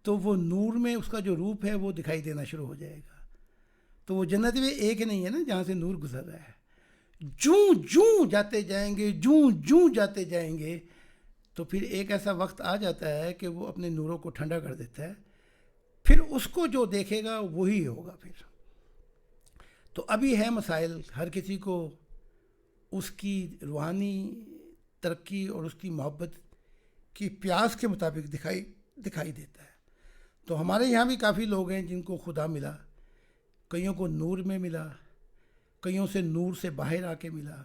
تو وہ نور میں اس کا جو روپ ہے وہ دکھائی دینا شروع ہو جائے گا. تو وہ جنت میں ایک نہیں ہے نا جہاں سے نور گزر رہا ہے. جوں جاتے جائیں گے، جوں جاتے جائیں گے، تو پھر ایک ایسا وقت آ جاتا ہے کہ وہ اپنے نوروں کو ٹھنڈا کر دیتا ہے، پھر اس کو جو دیکھے گا وہی ہوگا پھر. تو ابھی ہے مسائل، ہر کسی کو اس کی روحانی ترقی اور اس کی محبت کی پیاس کے مطابق دکھائی دیتا ہے. تو ہمارے یہاں بھی کافی لوگ ہیں جن کو خدا ملا، کئیوں کو نور میں ملا، کئیوں سے نور سے باہر آ کے ملا،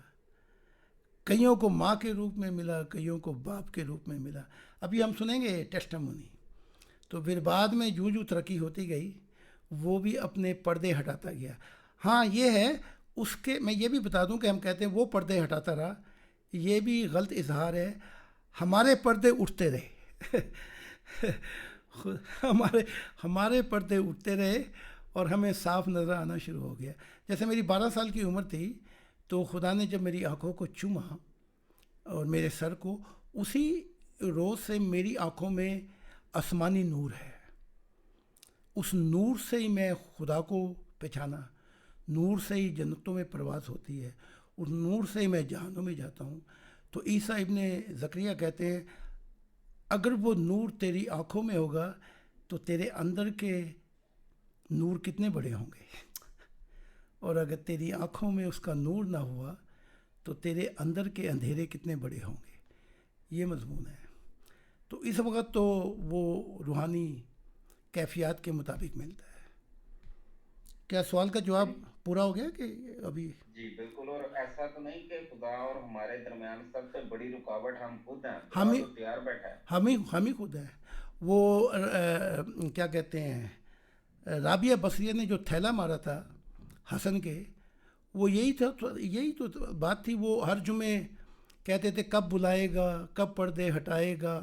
کئیوں کو ماں کے روپ میں ملا، کئیوں کو باپ کے روپ میں ملا. ابھی ہم سنیں گے ٹیسٹمونی. تو پھر بعد میں جو ترقی ہوتی گئی وہ بھی اپنے پردے ہٹاتا گیا. ہاں یہ ہے، اس کے میں یہ بھی بتا دوں کہ ہم کہتے ہیں وہ پردے ہٹاتا رہا، یہ بھی غلط اظہار ہے. ہمارے پردے اٹھتے رہے. ہمارے پردے اٹھتے رہے اور ہمیں صاف نظر آنا شروع ہو گیا. جیسے میری 12 سال کی عمر تھی تو خدا نے جب میری آنکھوں کو چوما اور میرے سر کو، اسی روز سے میری آنکھوں میں آسمانی نور ہے. اس نور سے ہی میں خدا کو پہچانا، نور سے ہی جنتوں میں پرواز ہوتی ہے، اس نور سے ہی میں جہانوں میں جاتا ہوں. تو عیسیٰ ابن زکریا کہتے ہیں اگر وہ نور تیری آنکھوں میں ہوگا تو تیرے اندر کے نور کتنے بڑے ہوں گے، اور اگر تیری آنکھوں میں اس کا نور نہ ہوا تو تیرے اندر کے اندھیرے کتنے بڑے ہوں گے. یہ مضمون ہے. تو اس وقت تو وہ روحانی کیفیات کے مطابق ملتا ہے. کیا سوال کا جواب پورا ہو گیا کہ ابھی؟ جی بالکل. اور ایسا تو نہیں کہ خدا اور ہمارے درمیان سب سے بڑی رکاوٹ ہم خود ہیں؟ ہم خدا ہی تو تیار بیٹھا ہے. ہم ہی خود ہیں. وہ کیا کہتے ہیں، رابعہ بصریہ نے جو تھیلا مارا تھا حسن کے، وہ یہی تو بات تھی. وہ ہر جمعے کہتے تھے کب بلائے گا، کب پردے ہٹائے گا،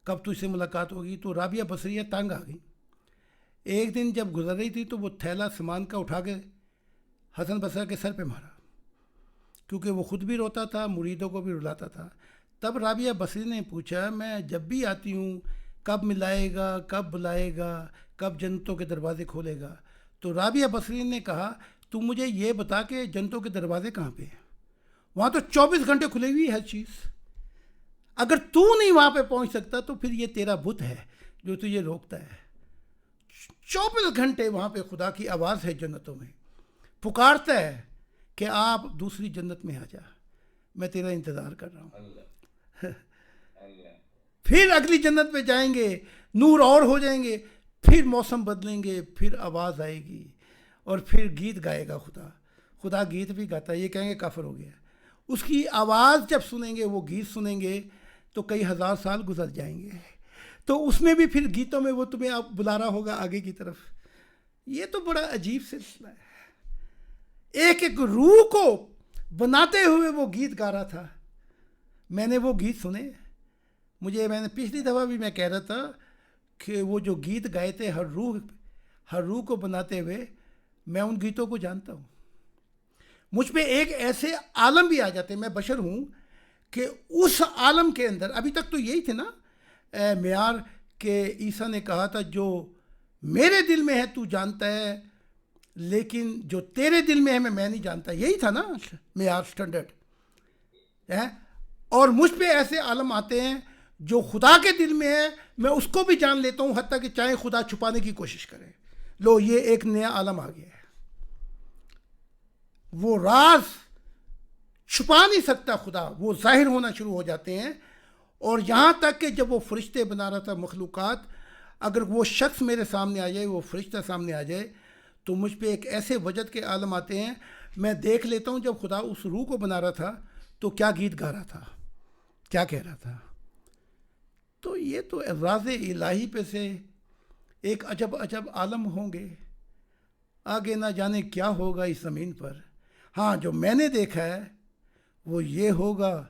کب تجھ سے ملاقات ہوگی. تو رابعہ بصریہ تنگ آ گئی. ایک دن جب گزر رہی تھی تو وہ تھیلا سامان کا اٹھا کے حسن بصری کے سر پہ مارا، کیونکہ وہ خود بھی روتا تھا، مریدوں کو بھی رلاتا تھا. تب رابعہ بصری نے پوچھا میں جب بھی آتی ہوں کب ملائے گا، کب بلائے گا، کب جنتوں کے دروازے کھولے گا. تو رابعہ بصری نے کہا تو مجھے یہ بتا کہ جنتوں کے دروازے کہاں پہ ہیں؟ وہاں تو 24 گھنٹے کھلے ہوئی ہر چیز. اگر تو نہیں وہاں پہ پہنچ سکتا تو پھر یہ تیرا بت ہے جو تجھے روکتا ہے. 24 گھنٹے وہاں پہ خدا کی آواز ہے جنتوں میں، پکارتا ہے کہ آپ دوسری جنت میں آ جا، میں تیرا انتظار کر رہا ہوں. اللہ اللہ پھر اگلی جنت پہ جائیں گے، نور اور ہو جائیں گے، پھر موسم بدلیں گے، پھر آواز آئے گی اور پھر گیت گائے گا خدا. خدا گیت بھی گاتا ہے، یہ کہیں گے کافر ہو گیا. اس کی آواز جب سنیں گے، وہ گیت سنیں گے تو کئی ہزار سال گزر جائیں گے. تو اس میں بھی پھر گیتوں میں وہ تمہیں آپ بلا رہا ہوگا آگے کی طرف. یہ تو بڑا عجیب سلسلہ ہے. ایک ایک روح کو بناتے ہوئے وہ گیت گا رہا تھا. میں نے وہ گیت سنے. میں نے پچھلی دفعہ بھی میں کہہ رہا تھا کہ وہ جو گیت گائے تھے ہر روح کو بناتے ہوئے، میں ان گیتوں کو جانتا ہوں. مجھ پہ ایک ایسے عالم بھی آ جاتے ہیں، میں بشر ہوں، کہ اس عالم کے اندر ابھی تک تو یہی تھے نا معیار کہ عیسیٰ نے کہا تھا جو میرے دل میں ہے تو جانتا ہے، لیکن جو تیرے دل میں ہے میں نہیں جانتا. یہی تھا نا معیار اسٹینڈرڈ. اور مجھ پہ ایسے عالم آتے ہیں جو خدا کے دل میں ہے، میں اس کو بھی جان لیتا ہوں، حتیٰ کہ چاہے خدا چھپانے کی کوشش کرے. لو یہ ایک نیا عالم آ گیا ہے. وہ راز چھپا نہیں سکتا خدا، وہ ظاہر ہونا شروع ہو جاتے ہیں. اور یہاں تک کہ جب وہ فرشتے بنا رہا تھا مخلوقات، اگر وہ شخص میرے سامنے آ جائے، وہ فرشتہ سامنے آ جائے، تو مجھ پہ ایک ایسے وجد کے عالم آتے ہیں. میں دیکھ لیتا ہوں جب خدا اس روح کو بنا رہا تھا تو کیا گیت گا رہا تھا، کیا کہہ رہا تھا. تو یہ تو راز الہی پہ سے ایک عجب عالم ہوں گے. آگے نہ جانے کیا ہوگا اس زمین پر. ہاں جو میں نے دیکھا ہے وہ یہ ہوگا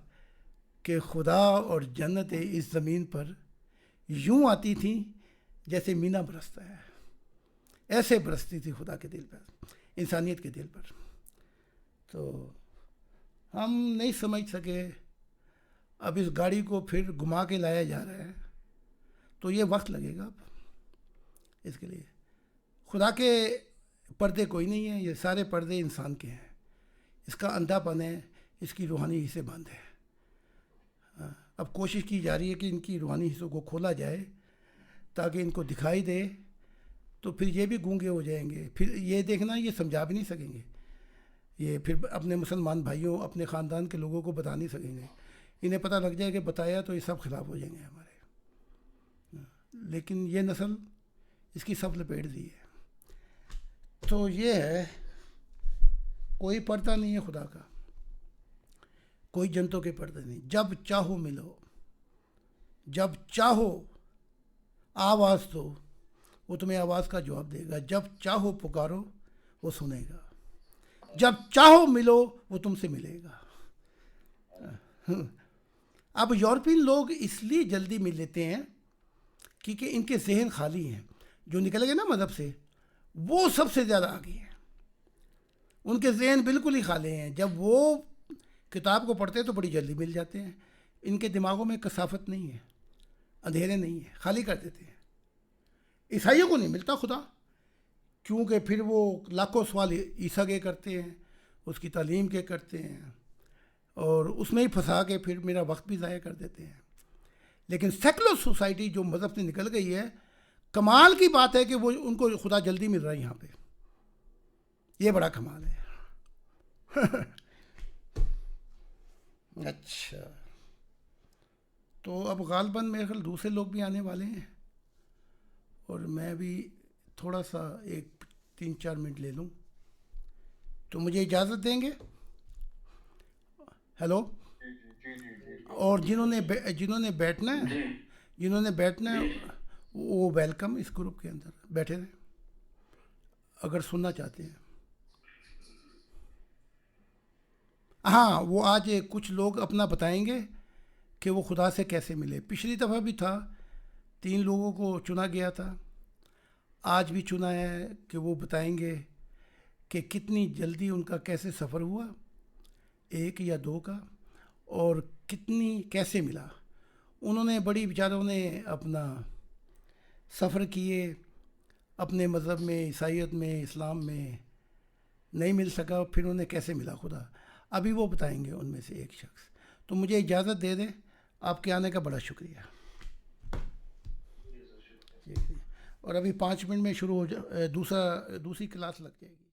کہ خدا اور جنت اس زمین پر یوں آتی تھیں جیسے مینا برستا ہے. ایسے برستی تھی خدا کے دل پر، انسانیت کے دل پر. تو ہم نہیں سمجھ سکے. اب اس گاڑی کو پھر گھما کے لایا جا رہا ہے، تو یہ وقت لگے گا. اب اس کے لیے خدا کے پردے کوئی نہیں ہے، یہ سارے پردے انسان کے ہیں. اس کا اندھا پن ہے، اس کی روحانی حصے بند ہے. اب کوشش کی جا رہی ہے کہ ان کی روحانی حصوں کو کھولا جائے تاکہ ان کو دکھائی دے. تو پھر یہ بھی گونگے ہو جائیں گے. پھر یہ دیکھنا، یہ سمجھا بھی نہیں سکیں گے. یہ پھر اپنے مسلمان بھائیوں، اپنے خاندان کے لوگوں کو بتا نہیں سکیں گے. انہیں پتہ لگ جائے کہ بتایا تو یہ سب خلاف ہو جائیں گے ہمارے. لیکن یہ نسل اس کی سب لپیٹ دی ہے. تو یہ ہے، کوئی پردہ نہیں ہے خدا کا، کوئی جنتوں کے پردے نہیں. جب چاہو ملو، جب چاہو آواز دو، وہ تمہیں آواز کا جواب دے گا. جب چاہو پکارو، وہ سنے گا. جب چاہو ملو، وہ تم سے ملے گا. اب یورپین لوگ اس لیے جلدی مل لیتے ہیں کیونکہ ان کے ذہن خالی ہیں. جو نکل گئے نا مذہب سے، وہ سب سے زیادہ آگے ہیں. ان کے ذہن بالکل ہی خالی ہیں. جب وہ کتاب کو پڑھتے ہیں تو بڑی جلدی مل جاتے ہیں. ان کے دماغوں میں کثافت نہیں ہے، اندھیرے نہیں ہیں، خالی کر دیتے ہیں. عیسائیوں کو نہیں ملتا خدا، کیونکہ پھر وہ لاکھوں سوال عیسیٰ کے کرتے ہیں، اس کی تعلیم کے کرتے ہیں، اور اس میں ہی پھنسا کے پھر میرا وقت بھی ضائع کر دیتے ہیں. لیکن سیکولر سوسائٹی جو مذہب سے نکل گئی ہے، کمال کی بات ہے کہ وہ ان کو خدا جلدی مل رہا ہے یہاں پہ. یہ بڑا کمال ہے. اچھا، تو اب غالباً میرے خیال دوسرے لوگ بھی آنے والے ہیں، اور میں بھی تھوڑا سا 3-4 منٹ لے لوں. تو مجھے اجازت دیں گے؟ ہیلو. اور جنہوں نے بیٹھنا ہے وہ ویلکم اس گروپ کے اندر بیٹھے رہیں اگر سننا چاہتے ہیں. ہاں، وہ آج کچھ لوگ اپنا بتائیں گے کہ وہ خدا سے کیسے ملے. پچھلی دفعہ بھی تھا، 3 لوگوں کو چنا گیا تھا. آج بھی چنا ہے کہ وہ بتائیں گے کہ کتنی جلدی ان کا کیسے سفر ہوا، 1 یا 2 کا، اور کیسے ملا. انہوں نے بڑی بیچاروں نے اپنا سفر کیے اپنے مذہب میں، عیسائیت میں، اسلام میں، نہیں مل سکا، پھر انہیں کیسے ملا خدا. ابھی وہ بتائیں گے ان میں سے ایک شخص. تو مجھے اجازت دے دیں. آپ کے آنے کا بڑا شکریہ. اور ابھی 5 منٹ میں شروع دوسری کلاس لگ جائے گی.